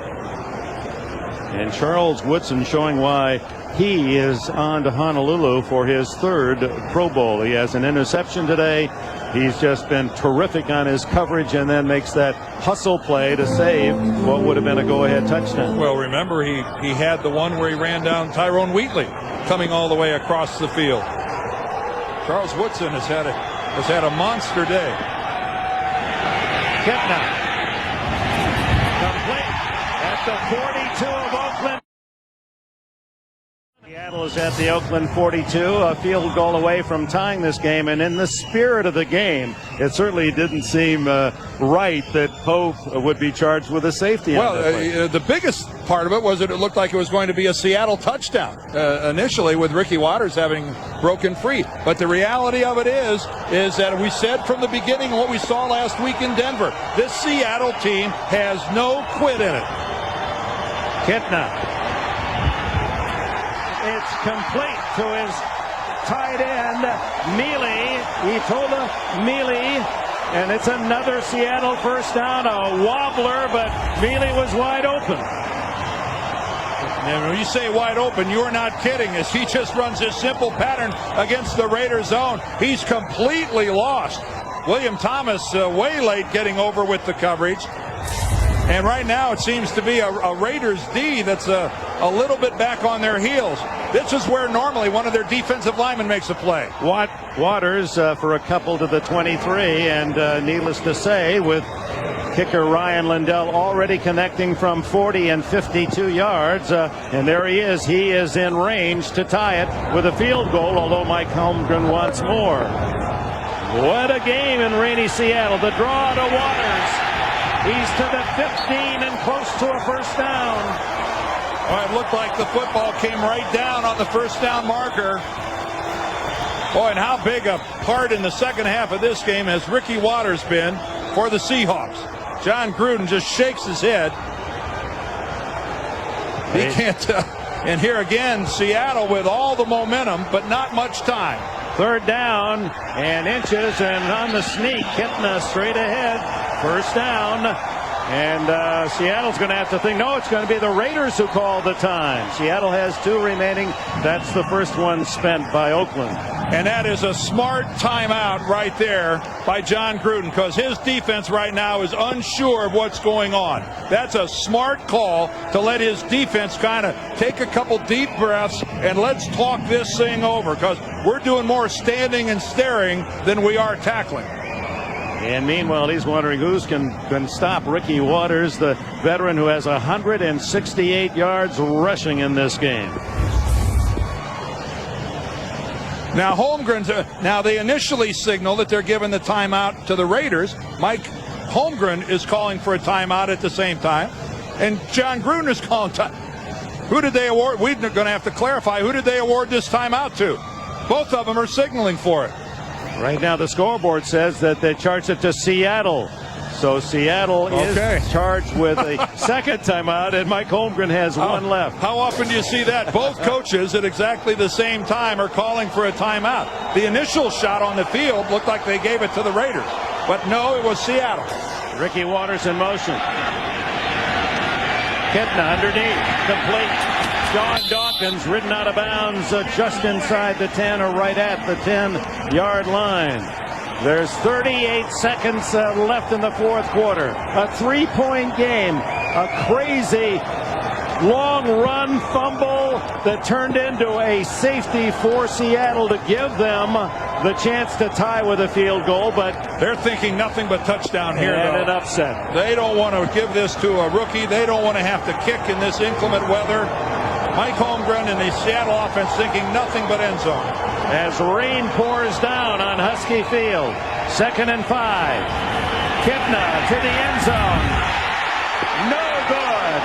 And Charles Woodson showing why he is on to Honolulu for his 3rd Pro Bowl. He has an interception today. He's just been terrific on his coverage, and then makes that hustle play to save what would have been a go-ahead touchdown. Well, remember, he had the one where he ran down Tyrone Wheatley coming all the way across the field. Charles Woodson has had a monster day. Kitna. Complete at the 42 of Oakland. Seattle is at the Oakland 42, a field goal away from tying this game, and in the spirit of the game, it certainly didn't seem right that Pope would be charged with a safety. Well, the biggest part of it was that it looked like it was going to be a Seattle touchdown initially, with Ricky Waters having broken free. But the reality of it is that we said from the beginning what we saw last week in Denver, this Seattle team has no quit in it. Kitna. It's complete to his tight end, Mealy. Itola Mealy. And it's another Seattle first down, a wobbler, but Mealy was wide open. And when you say wide open, you're not kidding, as he just runs this simple pattern against the Raiders zone. He's completely lost. William Thomas way late getting over with the coverage. And right now it seems to be a Raiders D that's a little bit back on their heels. This is where normally one of their defensive linemen makes a play. Waters for a couple to the 23, and needless to say, with kicker Ryan Lindell already connecting from 40 and 52 yards. And there he is. He is in range to tie it with a field goal, although Mike Holmgren wants more. What a game in rainy Seattle. The draw to Waters. He's to the 15 and close to a first down. Well, it looked like the football came right down on the first down marker. Boy, and how big a part in the second half of this game has Ricky Waters been for the Seahawks. John Gruden just shakes his head. He can't. And here again, Seattle with all the momentum, but not much time. 3rd down and inches, and on the sneak, Kitna straight ahead. First down. And Seattle's going to have to think, no, it's going to be the Raiders who call the time. Seattle has 2 remaining. That's the first one spent by Oakland. And that is a smart timeout right there by John Gruden, because his defense right now is unsure of what's going on. That's a smart call to let his defense kind of take a couple deep breaths and let's talk this thing over, because we're doing more standing and staring than we are tackling. And meanwhile, he's wondering who's can stop Ricky Waters, the veteran who has 168 yards rushing in this game. Now now they initially signal that they're giving the timeout to the Raiders. Mike Holmgren is calling for a timeout at the same time, and John Gruden is calling time. Who did they award? We're going to have to clarify, who did they award this timeout to? Both of them are signaling for it. Right now the scoreboard says that they charged it to Seattle. So Seattle is charged with a second timeout, and Mike Holmgren has one left. How often do you see that? Both coaches at exactly the same time are calling for a timeout. The initial shot on the field looked like they gave it to the Raiders, but no, it was Seattle. Ricky Waters in motion. Kitna underneath, complete. Sean Dawkins ridden out of bounds just inside the 10 or right at the 10-yard line. There's 38 seconds left in the fourth quarter. A 3-point game. A crazy long run fumble that turned into a safety for Seattle to give them the chance to tie with a field goal, but they're thinking nothing but touchdown here. And though. an upset. They don't want to give this to a rookie. They don't want to have to kick in this inclement weather. Mike Holmgren and the Seattle offense thinking nothing but end zone. As rain pours down on Husky Field. 2nd and 5. Kitna to the end zone. No good.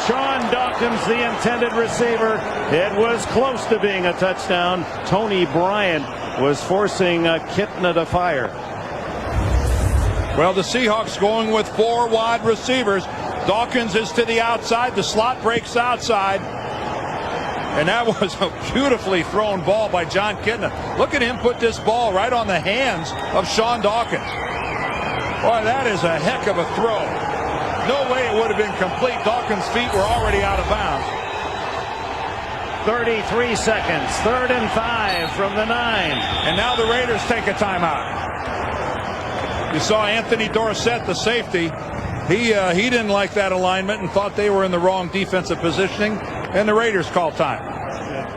Sean Dawkins, the intended receiver. It was close to being a touchdown. Tony Bryant was forcing Kitna to fire. Well, the Seahawks going with 4 wide receivers. Dawkins is to the outside. The slot breaks outside. And that was a beautifully thrown ball by John Kitna. Look at him put this ball right on the hands of Sean Dawkins. Boy, that is a heck of a throw. No way it would have been complete. Dawkins' feet were already out of bounds. 33 seconds. 3rd and 5 from the 9. And now the Raiders take a timeout. You saw Anthony Dorsett, the safety. He didn't like that alignment and thought they were in the wrong defensive positioning. And the Raiders call time.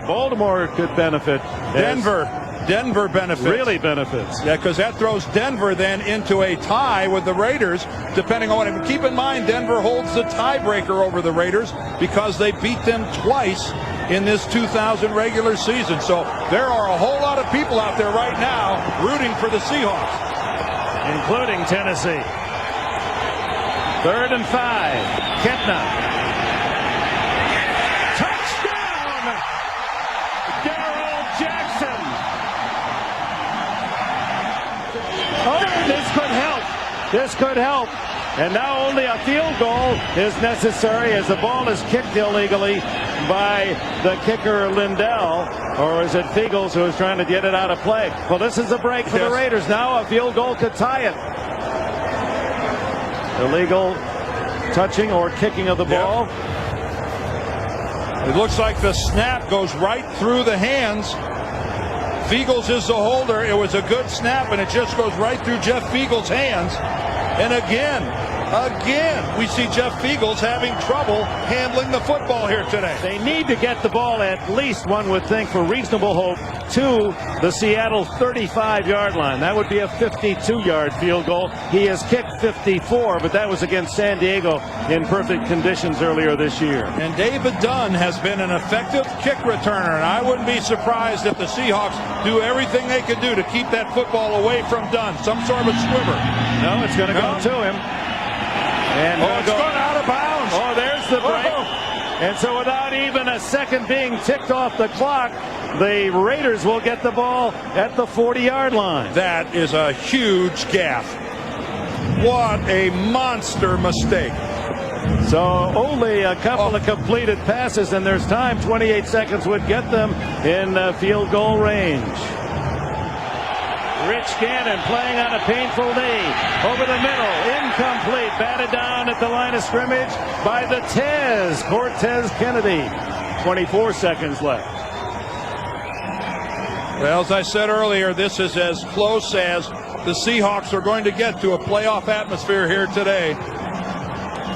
Baltimore could benefit. Denver benefits. Really benefits. Yeah, because that throws Denver then into a tie with the Raiders, depending on what. Keep in mind, Denver holds the tiebreaker over the Raiders because they beat them twice in this 2000 regular season. So there are a whole lot of people out there right now rooting for the Seahawks. Including Tennessee. 3rd and 5. Kitna. This could help. And now only a field goal is necessary as the ball is kicked illegally by the kicker Lindell. Or is it Fiegels who is trying to get it out of play? Well, this is a break for the Raiders. Now a field goal could tie it. Illegal touching or kicking of the ball. It looks like the snap goes right through the hands. Fiegels is the holder. It was a good snap, and it just goes right through Jeff Fiegels' hands. And again, we see Jeff Fiegels having trouble handling the football here today. They need to get the ball, at least one would think, for reasonable hope, to the Seattle 35-yard line. That would be a 52-yard field goal. He has kicked 54, but that was against San Diego in perfect conditions earlier this year. And David Dunn has been an effective kick returner, and I wouldn't be surprised if the Seahawks do everything they could do to keep that football away from Dunn. Some sort of a swimmer. No, it's going to go to him. And it's gone out of bounds. Oh, there's the break. And so without even a second being ticked off the clock, the Raiders will get the ball at the 40-yard line. That is a huge gaffe. What a monster mistake. So only a couple of completed passes, and there's time. 28 seconds would get them in field goal range. pitch. Gannon playing on a painful knee. Over the middle. Incomplete. Batted down at the line of scrimmage by the Cortez Kennedy. 24 seconds left. Well, as I said earlier, this is as close as the Seahawks are going to get to a playoff atmosphere here today.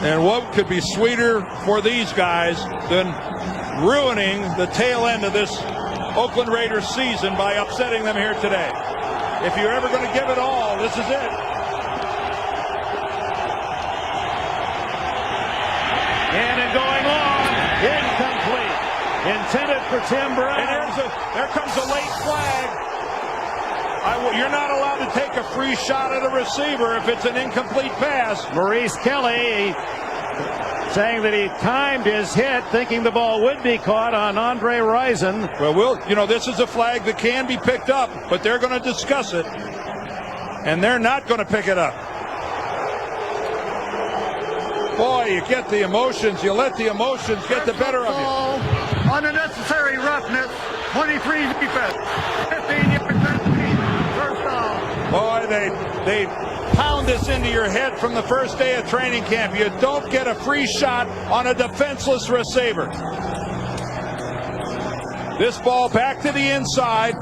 And what could be sweeter for these guys than ruining the tail end of this Oakland Raiders season by upsetting them here today? If you're ever going to give it all, this is it. Gannon going long. Incomplete. Intended for Tim Brown. And there comes a late flag. You're not allowed to take a free shot at a receiver if it's an incomplete pass. Maurice Kelly saying that he timed his hit, thinking the ball would be caught on Andre Rison. Well, this is a flag that can be picked up, but they're going to discuss it, and they're not going to pick it up. Boy, you get the emotions. You let the emotions get the better of you. Unnecessary roughness. 23 defense. 15 yards penalty. First down. Boy, they pound this into your head from the first day of training camp. You don't get a free shot on a defenseless receiver. This ball back to the inside.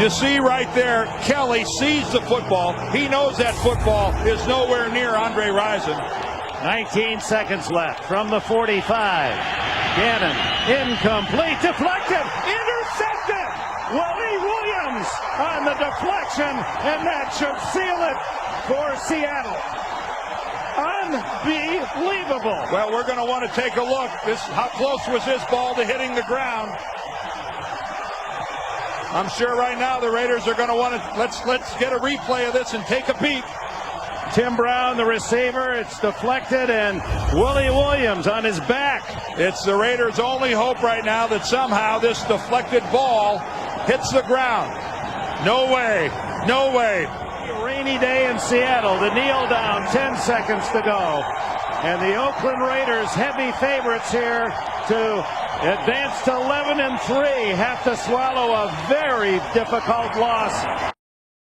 You see right there, Kelly sees the football. He knows that football is nowhere near Andre Rison. 19 seconds left from the 45. Gannon, incomplete, deflected, intercepted. Willie Williams on the deflection, and that should seal it for Seattle. Unbelievable. Well, we're going to want to take a look. How close was this ball to hitting the ground? I'm sure right now the Raiders are going to want to, let's get a replay of this and take a peek. Tim Brown, the receiver, it's deflected, and Willie Williams on his back. It's the Raiders' only hope right now that somehow this deflected ball hits the ground. No way, no way. A rainy day in Seattle, the kneel down, 10 seconds to go. And the Oakland Raiders, heavy favorites here to advance to 11-3, have to swallow a very difficult loss.